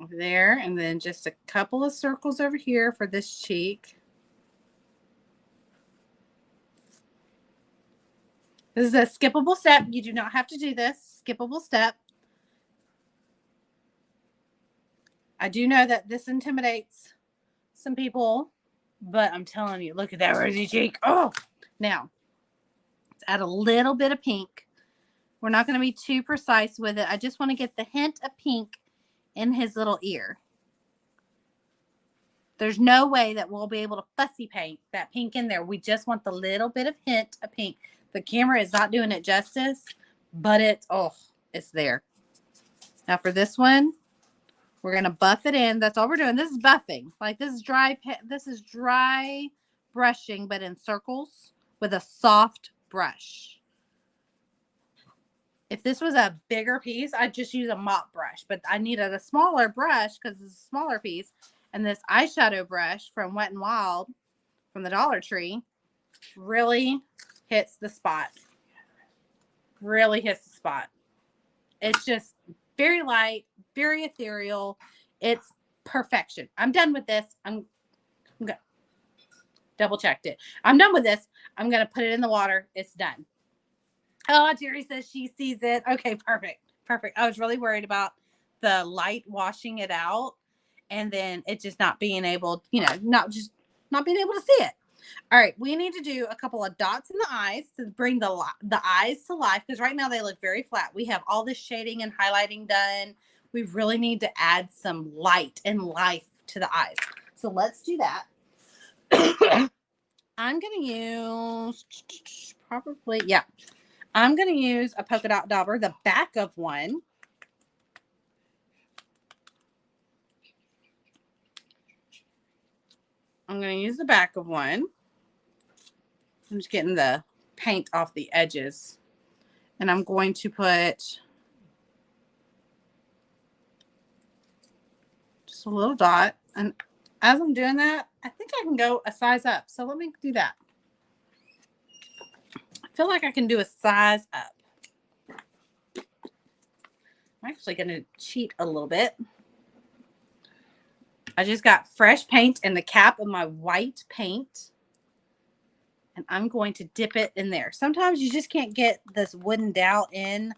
Over there, and then just a couple of circles over here for this cheek. This is a skippable step. You do not have to do this. Skippable step. I do know that this intimidates some people, but I'm telling you, look at that rosy cheek. Oh, now let's add a little bit of pink. We're not going to be too precise with it. I just want to get the hint of pink in his little ear. There's no way that we'll be able to fussy paint that pink in there. We just want the little bit of hint of pink. The camera is not doing it justice, but it's there. Now for this one, we're going to buff it in. That's all we're doing. This is buffing. Like this is dry brushing, but in circles with a soft brush. If this was a bigger piece, I'd just use a mop brush, but I needed a smaller brush because it's a smaller piece. And this eyeshadow brush from Wet n Wild from the Dollar Tree really hits the spot. Really hits the spot. It's just very light, very ethereal. It's perfection. I'm done with this. I'm good. Double checked it. I'm done with this. I'm going to put it in the water. It's done. Oh, Jerry says she sees it. Okay, perfect. Perfect. I was really worried about the light washing it out and then it just not being able, not being able to see it. All right, we need to do a couple of dots in the eyes to bring the eyes to life because right now they look very flat. We have all this shading and highlighting done. We really need to add some light and life to the eyes. So let's do that. I'm going to use I'm going to use a polka dot dauber, the back of one. I'm going to use the back of one. I'm just getting the paint off the edges. And I'm going to put just a little dot. And as I'm doing that, I think I can go a size up. So let me do that. I feel like I can do a size up. I'm actually going to cheat a little bit. I just got fresh paint in the cap of my white paint. And I'm going to dip it in there. Sometimes you just can't get this wooden dowel in.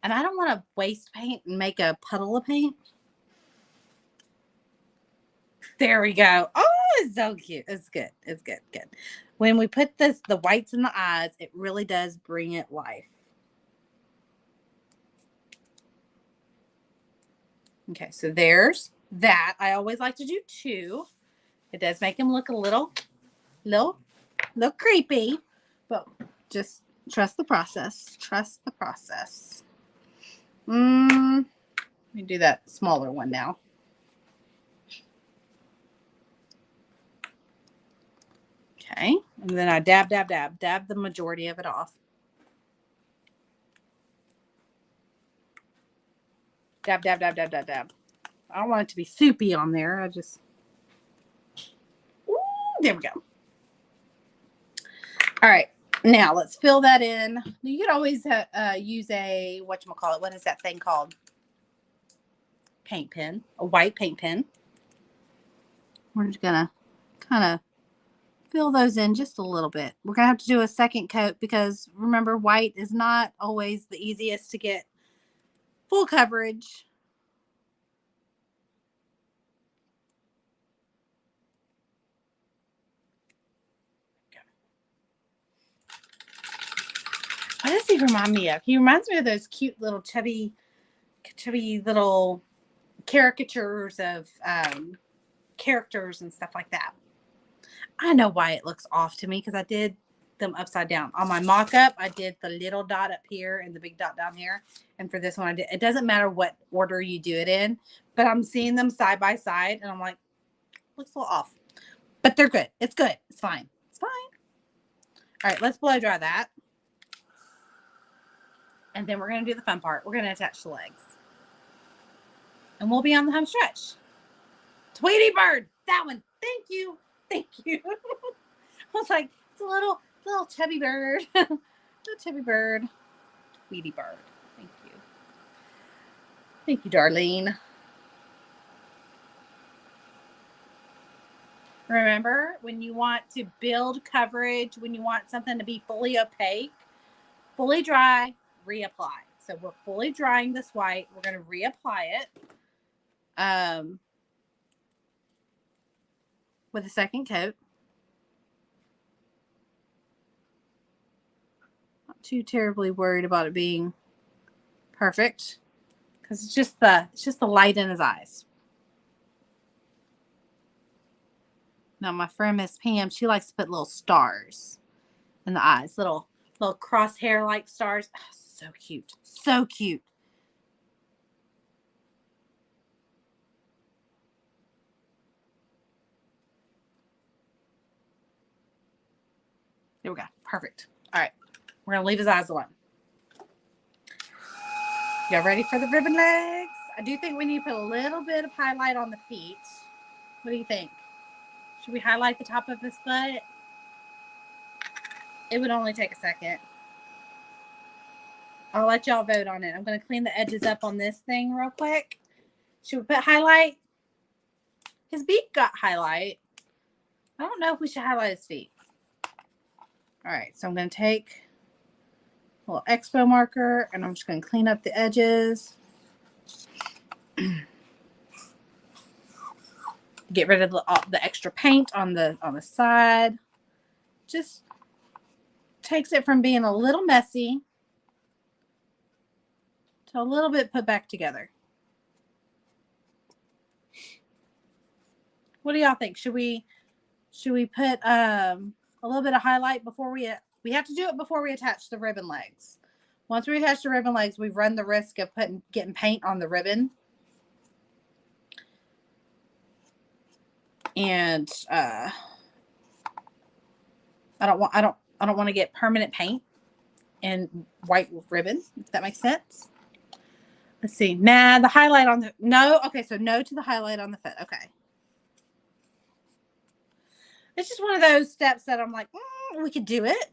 And I don't want to waste paint and make a puddle of paint. There we go. Oh, it's so cute. It's good. It's good. Good. When we put the whites in the eyes, it really does bring it life. Okay, so there's that. I always like to do two. It does make him look a little creepy, but just trust the process. Trust the process. Let me do that smaller one now. Okay, and then I dab the majority of it off. Dab. I don't want it to be soupy on there. There we go. All right, now let's fill that in. You could always use a, whatchamacallit, what is that thing called? Paint pen, a white paint pen. We're just gonna kind of fill those in just a little bit. We're gonna have to do a second coat because remember, white is not always the easiest to get full coverage. What does he remind me of? He reminds me of those cute little chubby little caricatures of characters and stuff like that. I know why it looks off to me because I did them upside down. On my mock-up, I did the little dot up here and the big dot down here. And for this one, I did. It doesn't matter what order you do it in, but I'm seeing them side by side, and I'm like, looks a little off. But they're good. It's good. It's fine. It's fine. All right, let's blow dry that. And then we're going to do the fun part. We're going to attach the legs. And we'll be on the home stretch. Tweety bird. That one. Thank you. Thank you. I was like, it's a little chubby bird. Little chubby bird. Tweety bird. Thank you. Thank you, Darlene. Remember, when you want to build coverage, when you want something to be fully opaque fully dry, reapply. So we're fully drying this white. We're going to reapply it with a second coat. Not too terribly worried about it being perfect because it's just the light in his eyes. Now my friend Miss Pam, she likes to put little stars in the eyes, little crosshair like stars. Oh, so cute, so cute. There we go. Perfect. All right, we're gonna leave his eyes alone. Y'all ready for the ribbon legs? I do think we need to put a little bit of highlight on the feet. What do you think? Should we highlight the top of his foot? It would only take a second. I'll let y'all vote on it. I'm going to clean the edges up on this thing real quick. Should we put highlight? His beak got highlight. I don't know if we should highlight his feet. All right, so I'm going to take a little expo marker and I'm just going to clean up the edges. Get rid of the extra paint on the side. Just takes it from being a little messy to a little bit put back together. What do y'all think? Should we put a little bit of highlight before we have to do it before we attach the ribbon legs. Once we attach the ribbon legs, we run the risk of getting paint on the ribbon. And I don't want to get permanent paint and white ribbon, if that makes sense. Let's see. Nah, the highlight on the no. Okay, so no to the highlight on the foot. Okay. It's just one of those steps that I'm like, we could do it.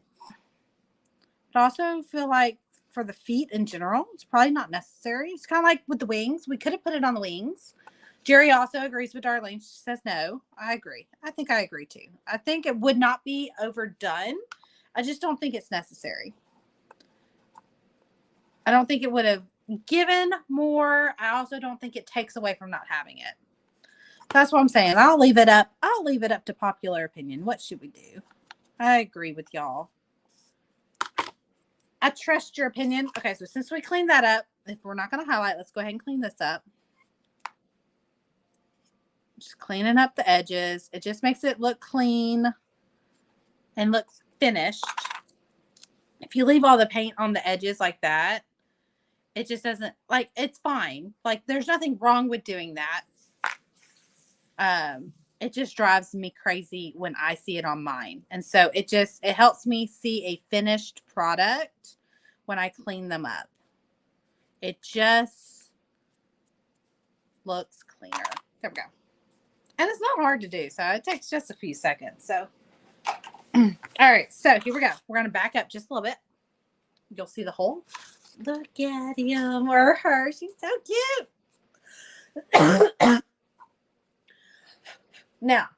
But I also feel like for the feet in general, it's probably not necessary. It's kind of like with the wings. We could have put it on the wings. Jerry also agrees with Darlene. She says no. I agree. I think I agree too. I think it would not be overdone. I just don't think it's necessary. I don't think it would have given more. I also don't think it takes away from not having it. That's what I'm saying. I'll leave it up. I'll leave it up to popular opinion. What should we do? I agree with y'all. I trust your opinion. Okay, so since we cleaned that up, if we're not going to highlight, let's go ahead and clean this up. Just cleaning up the edges. It just makes it look clean and looks finished. If you leave all the paint on the edges like that, it just doesn't, like, it's fine. Like, there's nothing wrong with doing that. It just drives me crazy when I see it on mine. And so it helps me see a finished product when I clean them up. It just looks cleaner. There we go. And it's not hard to do, so it takes just a few seconds. So, all right, so here we go. We're going to back up just a little bit. You'll see the hole. Look at him or her. She's so cute. Now,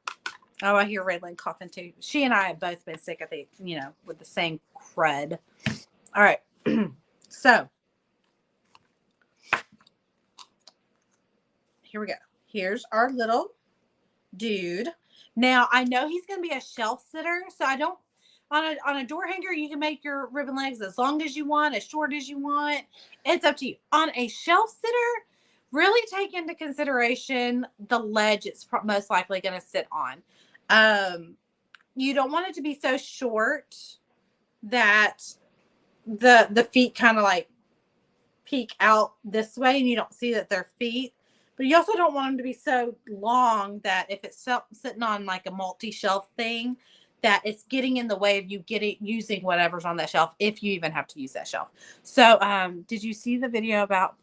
I hear Redland coughing too. She and I have both been sick, I think, with the same crud. All right. So, here we go. Here's our little dude. Now, I know he's going to be a shelf sitter, so I don't, on a door hanger, you can make your ribbon legs as long as you want, as short as you want. It's up to you. On a shelf sitter, really take into consideration the ledge it's most likely going to sit on. You don't want it to be so short that the feet kind of like peek out this way and you don't see that they're feet. But you also don't want them to be so long that if it's sitting on like a multi-shelf thing, that it's getting in the way of you using whatever's on that shelf, if you even have to use that shelf. So did you see the video about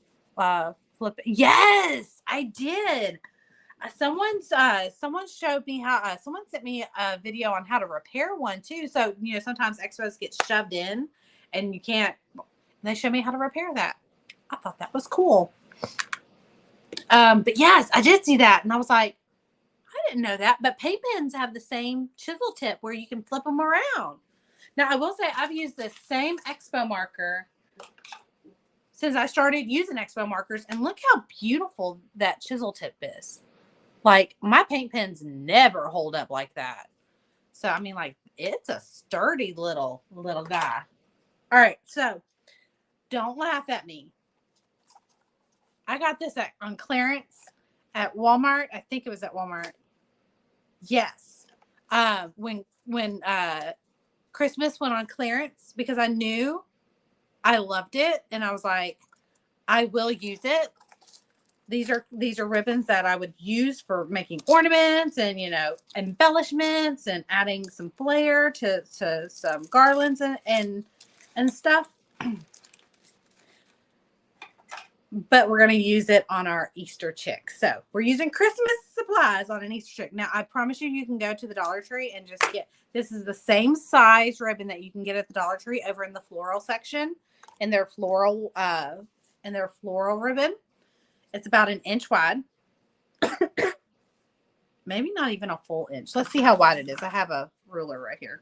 flip? Yes, I did. Someone showed me how. Someone sent me a video on how to repair one too. So sometimes expos get shoved in, and you can't. And they showed me how to repair that. I thought that was cool. But yes, I did see that, and I was like, I didn't know that. But paint pens have the same chisel tip where you can flip them around. Now, I will say I've used the same Expo marker since I started using Expo markers, and look how beautiful that chisel tip is. Like, my paint pens never hold up like that. So, I mean, like, it's a sturdy little guy. All right, so don't laugh at me. I got this on clearance at Walmart. I think it was at Walmart. Yes. When Christmas went on clearance, because I knew I loved it, and I was like, I will use it. These are ribbons that I would use for making ornaments and, you know, embellishments and adding some flair to some garlands and stuff. But we're going to use it on our Easter chick. So we're using Christmas supplies on an Easter chick. Now, I promise you, you can go to the Dollar Tree and just get, this is the same size ribbon that you can get at the Dollar Tree over in the floral section in their floral ribbon. It's about 1 inch wide. Maybe not even a full inch. Let's see how wide it is. I have a ruler right here.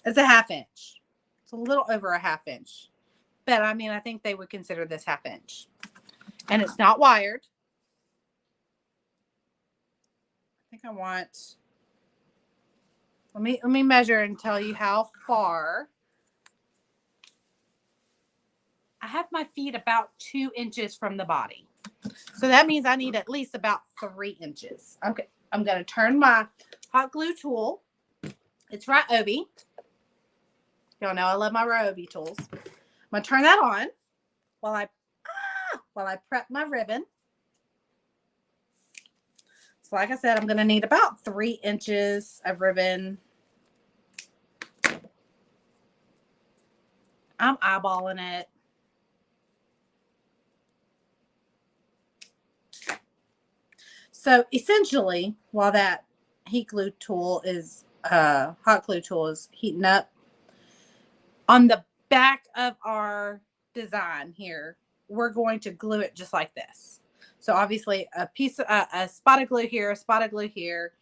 It's a 1/2 inch. It's a little over a 1/2 inch. But I mean, I think they would consider this 1/2 inch. And it's not wired. I think I want, let me measure and tell you how far. I have my feet about 2 inches from the body. So that means I need at least about 3 inches. Okay, I'm going to turn my hot glue tool. It's Ryobi. Y'all know I love my Ryobi tools. I'm going to turn that on while I prep my ribbon. So like I said, I'm going to need about 3 inches of ribbon. I'm eyeballing it. So essentially, while that hot glue tool is heating up, on the back of our design here, we're going to glue it just like this. So obviously a spot of glue here, a spot of glue here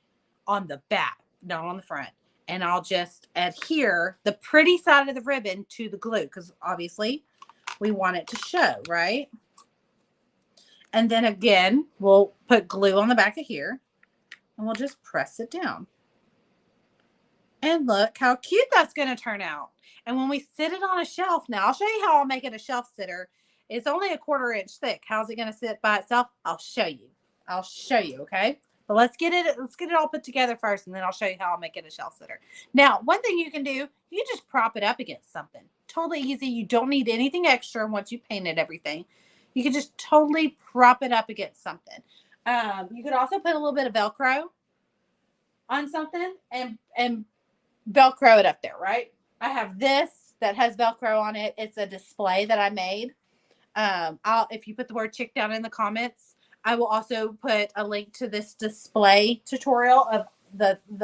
on the back, not on the front. And I'll just adhere the pretty side of the ribbon to the glue because obviously we want it to show, right? And then again, we'll put glue on the back of here and we'll just press it down. And look how cute that's going to turn out. And when we sit it on a shelf, now I'll show you how I'll make it a shelf sitter. It's only 1/4 inch thick. How's it going to sit by itself? I'll show you. Okay? But let's get it all put together first, and then I'll show you how I'll make it a shelf sitter. Now, one thing you can do, you just prop it up against something. Totally easy. You don't need anything extra once you painted everything. You can just totally prop it up against something. You could also put a little bit of Velcro on something and Velcro it up there, right? I have this that has Velcro on it. It's a display that I made. If you put the word chick down in the comments, I will also put a link to this display tutorial of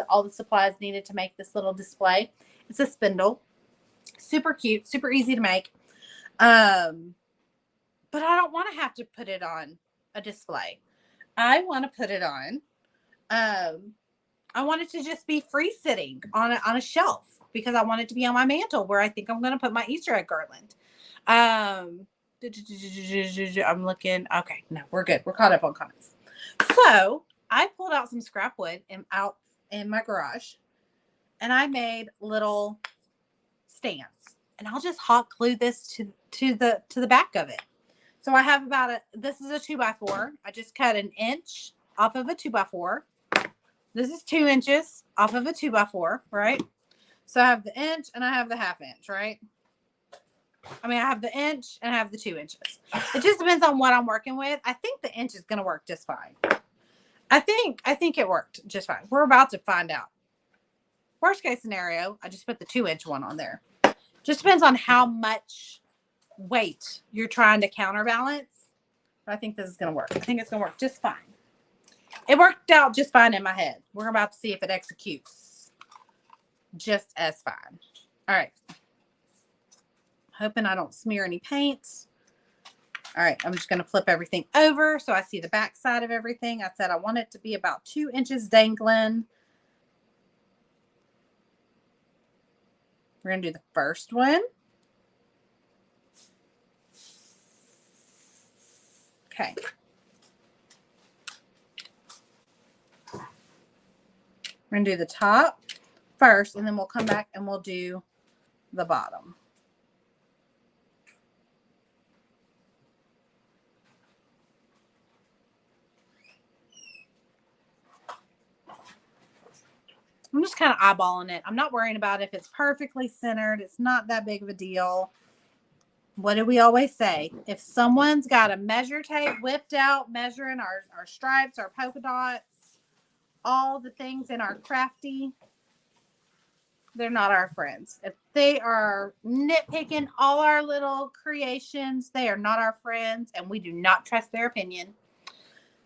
all the supplies needed to make this little display. It's a spindle. Super cute, super easy to make. But I don't want to have to put it on a display. I want to put it on. I want it to just be free sitting on a shelf because I want it to be on my mantle where I think I'm going to put my Easter egg garland. I'm looking. Okay, no, we're good. We're caught up on comments. So I pulled out some scrap wood out in my garage, and I made little stands, and I'll just hot glue this to the back of it. So I have this is a 2x4. I just cut 1 inch off of a 2x4. This is 2 inches off of a 2x4, right? So I have the inch and I have the 1/2 inch, right? I mean, I have the inch and I have the 2 inches. It just depends on what I'm working with. I think the inch is going to work just fine. I think it worked just fine. We're about to find out. Worst case scenario, I just put the 2 inch one on there. Just depends on how much weight you're trying to counterbalance. But I think this is going to work. I think it's going to work just fine. It worked out just fine in my head. We're about to see if it executes just as fine. All right. Hoping I don't smear any paint. All right. I'm just going to flip everything over so I see the back side of everything. I said I want it to be about 2 inches dangling. We're going to do the first one. Okay. We're going to do the top first, and then we'll come back and we'll do the bottom. I'm just kind of eyeballing it. I'm not worrying about if it's perfectly centered. It's not that big of a deal. What do we always say? If someone's got a measure tape whipped out, measuring our stripes, our polka dots, all the things in our crafty, they're not our friends. If they are nitpicking all our little creations, they are not our friends, and we do not trust their opinion.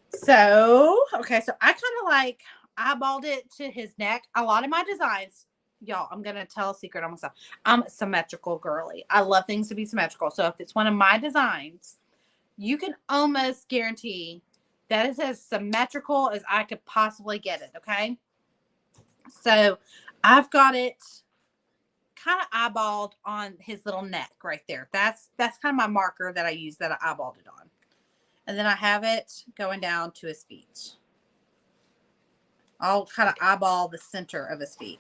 So, okay, so I kind of like eyeballed it to his neck. A lot of my designs, y'all, I'm going to tell a secret on myself. I'm a symmetrical girly. I love things to be symmetrical. So if it's one of my designs, you can almost guarantee that is as symmetrical as I could possibly get it, okay? So I've got it kind of eyeballed on his little neck right there. That's kind of my marker that I use that I eyeballed it on. And then I have it going down to his feet. I'll kind of eyeball the center of his feet.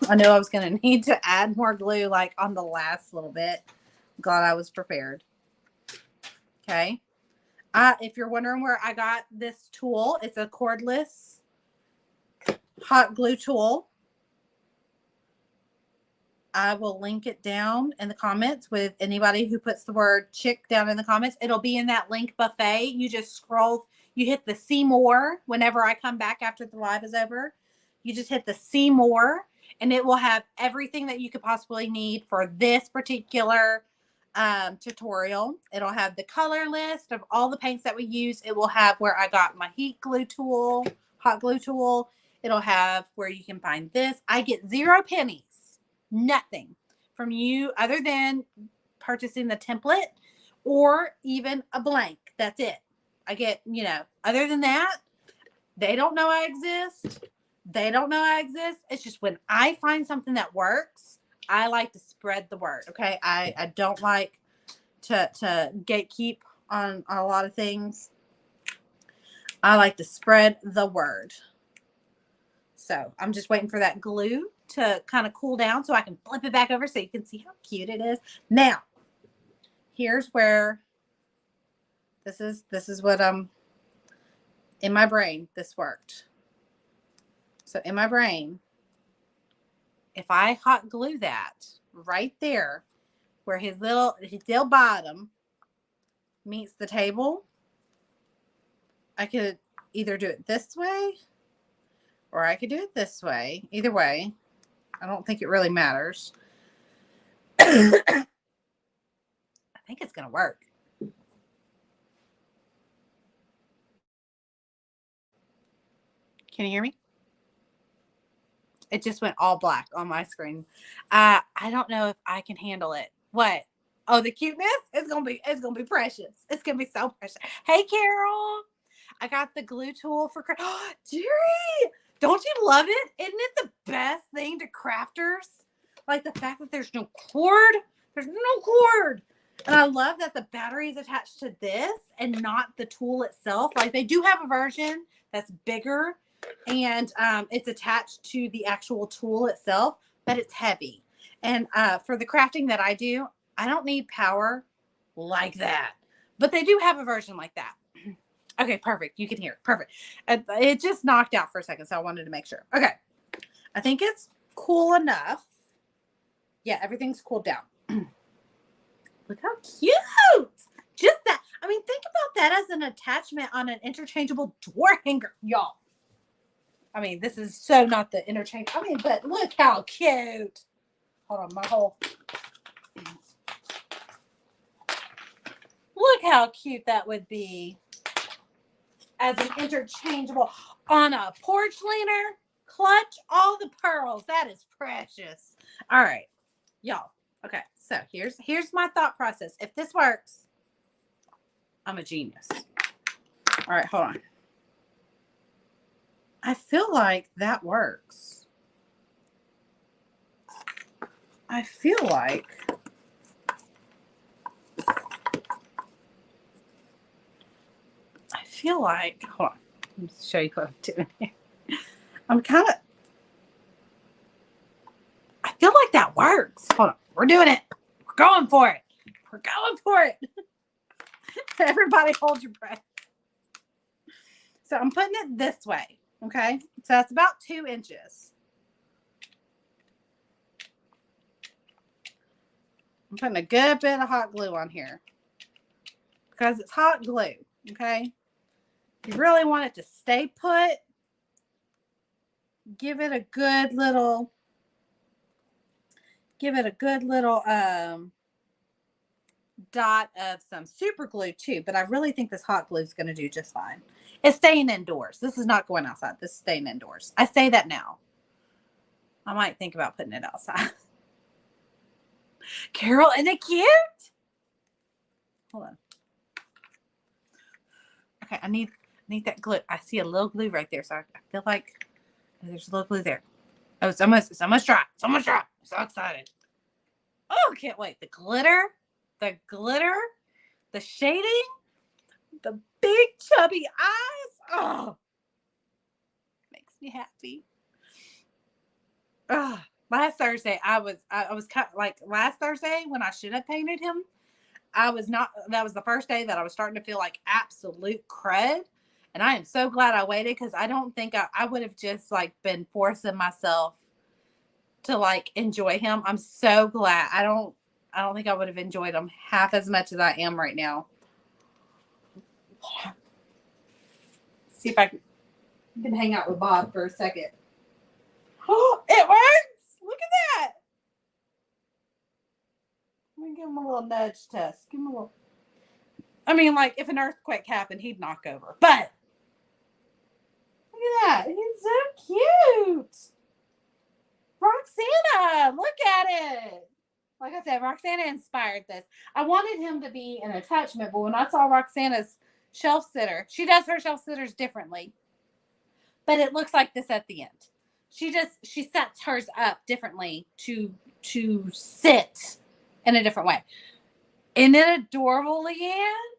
I knew I was going to need to add more glue like on the last little bit. Glad I was prepared. Okay. If you're wondering where I got this tool, it's a cordless hot glue tool. I will link it down in the comments with anybody who puts the word chick down in the comments. It'll be in that link buffet. You just scroll, you hit the see more whenever I come back after the live is over. You just hit the see more, and it will have everything that you could possibly need for this particular tutorial. It'll have the color list of all the paints that we use. It will have where I got my heat glue tool, hot glue tool. It'll have where you can find this. I get 0 pennies. Nothing from you other than purchasing the template or even a blank. That's it. I get, other than that, they don't know I exist. They don't know I exist. It's just when I find something that works, I like to spread the word. Okay. I don't like to gatekeep on a lot of things. I like to spread the word. So I'm just waiting for that glue to kind of cool down so I can flip it back over so you can see how cute it is. Now, here's where this is what in my brain this worked. So in my brain, if I hot glue that right there where his little bottom meets the table, I could either do it this way or I could do it this way. Either way, I don't think it really matters. I think it's going to work. Can you hear me? It just went all black on my screen. I don't know if I can handle it. What? Oh, the cuteness? It's gonna be precious. It's gonna be so precious. Hey, Carol. I got the glue tool for Jerry. Don't you love it? Isn't it the best thing to crafters? Like the fact that there's no cord. There's no cord. And I love that the battery is attached to this and not the tool itself. Like they do have a version that's bigger and it's attached to the actual tool itself, but it's heavy. And for the crafting that I do, I don't need power like that. But they do have a version like that. Okay, perfect. You can hear. Perfect. It just knocked out for a second, so I wanted to make sure. Okay. I think it's cool enough. Yeah, everything's cooled down. Look how cute. Just that. I mean, think about that as an attachment on an interchangeable door hanger, y'all. I mean, this is so not the interchange. I mean, but look how cute. Hold on, my whole. Look how cute that would be as an interchangeable on a porch leaner. Clutch all the pearls. That is precious. All right, y'all. Okay, so here's my thought process. If this works, I'm a genius. All right, hold on. I feel like that works. I feel like hold on. Let me show you what I'm doing here. I feel like that works. Hold on. We're doing it. We're going for it. We're going for it. Everybody hold your breath. So I'm putting it this way. Okay. So that's about 2 inches. I'm putting a good bit of hot glue on here because it's hot glue. Okay. If you really want it to stay put, give it a good little dot of some super glue too, but I really think this hot glue is going to do just fine. It's staying indoors. This is not going outside. This is staying indoors. I say that now. I might think about putting it outside. Carol, isn't it cute? Hold on. Okay, I need that glue. I see a little glue right there, so I feel like there's a little glue there. Oh, it's almost dry. It's almost dry. I'm so excited. Oh, can't wait. The glitter, the shading, the big chubby eyes. Oh, makes me happy. Oh, last Thursday, I was kind of like last Thursday when I should have painted him. I was not. That was the first day that I was starting to feel like absolute crud. And I am so glad I waited because I don't think I would have just like been forcing myself to like enjoy him. I'm so glad. I don't think I would have enjoyed him half as much as I am right now. See if I can hang out with Bob for a second. Oh, it works! Look at that. Let me give him a little nudge test. Give him a little. I mean, like if an earthquake happened, he'd knock over. But look at that. He's so cute. Roxana, look at it. Like I said, Roxana inspired this. I wanted him to be an attachment, but when I saw Roxana's shelf sitter, she does her shelf sitters differently. But it looks like this at the end. She sets hers up differently to sit in a different way. Isn't it adorable, Leanne?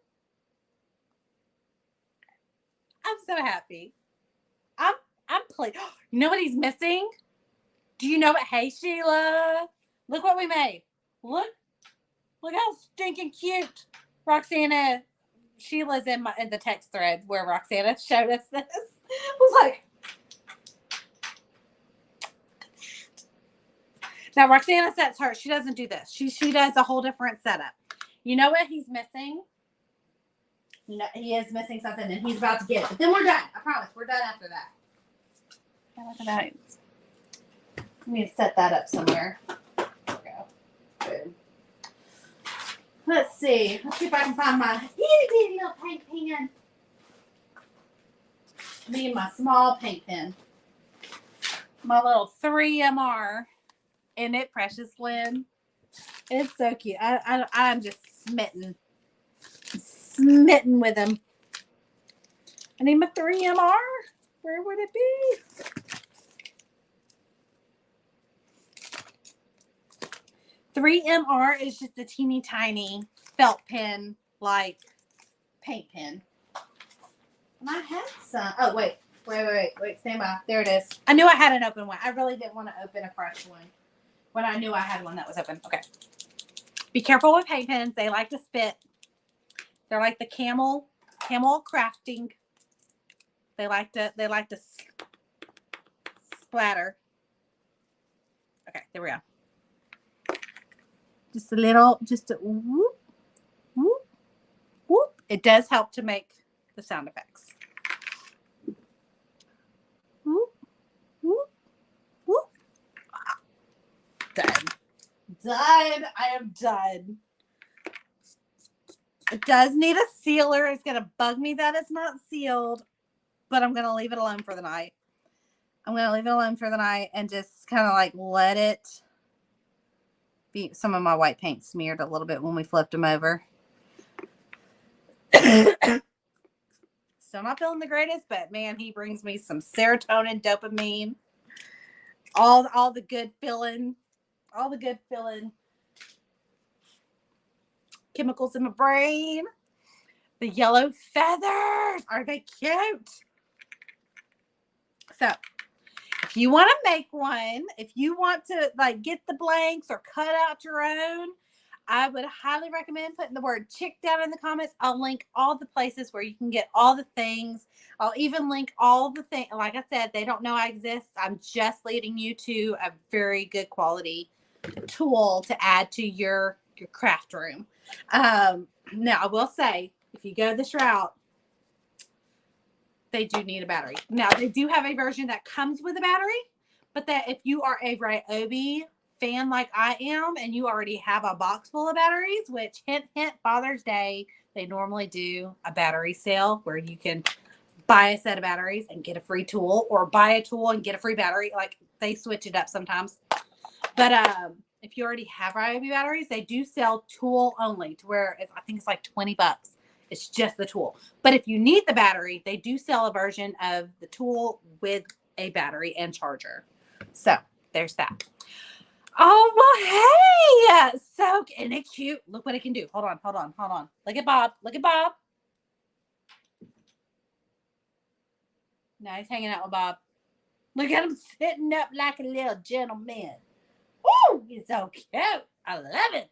I'm so happy. I'm pleased. You know what he's missing? Do you know what? Hey, Sheila. Look what we made. Look how stinking cute Roxana. Sheila's in the text thread where Roxana showed us this. Was like, now Roxana sets her. She doesn't do this. She does a whole different setup. You know what he's missing? You know, he is missing something, and he's about to get it. But then we're done. I promise. We're done after that. Look at that. Let me set that up somewhere. There we go. Good. Let's see. Let's see if I can find my itty little paint pen. I need my small paint pen. My little 3MR. Isn't it precious, Lynn? It's so cute. I'm just smitten with him. I need my 3MR. Where would it be? .3MR is just a teeny tiny felt pen like paint pen. And I had some. Oh, wait, stand by. There it is. I knew I had an open one. I really didn't want to open a fresh one when I knew I had one that was open. Okay. Be careful with paint pens. They like to spit. They're like the camel crafting. They like to splatter. Okay, there we go. Just a whoop, whoop, whoop. It does help to make the sound effects. Whoop, whoop, whoop. Done. I am done. It does need a sealer. It's going to bug me that it's not sealed, but I'm going to leave it alone for the night. And just kind of like let it be. Some of my white paint smeared a little bit when we flipped them over. Still not feeling the greatest, but man, he brings me some serotonin, dopamine, all the good feeling, all the good feeling chemicals in my brain. The yellow feathers, are they cute? So if you want to make one, if you want to like get the blanks or cut out your own, I would highly recommend putting the word chick down in the comments. I'll link all the places where you can get all the things. I'll even link all the things. Like I said, they don't know I exist. I'm just leading you to a very good quality tool to add to your craft room. Now, I will say, if you go this route, they do need a battery. Now, they do have a version that comes with a battery, but that if you are a Ryobi fan like I am and you already have a box full of batteries, which hint, hint, Father's Day, they normally do a battery sale where you can buy a set of batteries and get a free tool, or buy a tool and get a free battery. Like, they switch it up sometimes. But if you already have Ryobi batteries, they do sell tool only, to where I think it's like $20. It's just the tool. But if you need the battery, they do sell a version of the tool with a battery and charger. So there's that. Oh, well, hey. So, isn't it cute? Look what it can do. Hold on. Look at Bob. Now he's hanging out with Bob. Look at him sitting up like a little gentleman. Woo! He's so cute. I love it.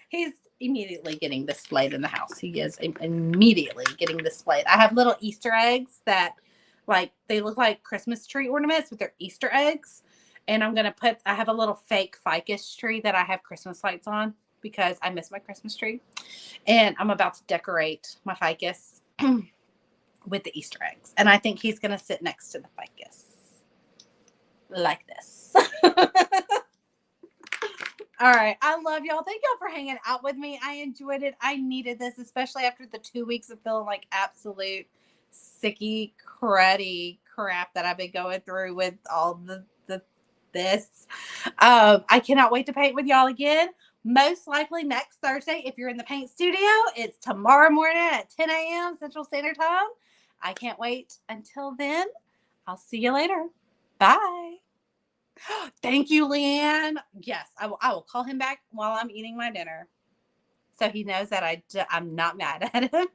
He's immediately getting displayed in the house. He is immediately getting displayed. I have little Easter eggs that, like, they look like Christmas tree ornaments, but they're Easter eggs. And I have a little fake ficus tree that I have Christmas lights on because I miss my Christmas tree. And I'm about to decorate my ficus with the Easter eggs. And I think he's going to sit next to the ficus like this. All right. I love y'all. Thank y'all for hanging out with me. I enjoyed it. I needed this, especially after the 2 weeks of feeling like absolute sicky, cruddy crap that I've been going through with all this. I cannot wait to paint with y'all again. Most likely next Thursday. If you're in the paint studio, it's tomorrow morning at 10 a.m. Central Standard Time. I can't wait. Until then, I'll see you later. Bye. Thank you, Leanne. Yes, I will call him back while I'm eating my dinner, so he knows that I'm not mad at him.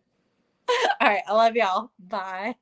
All right. I love y'all. Bye.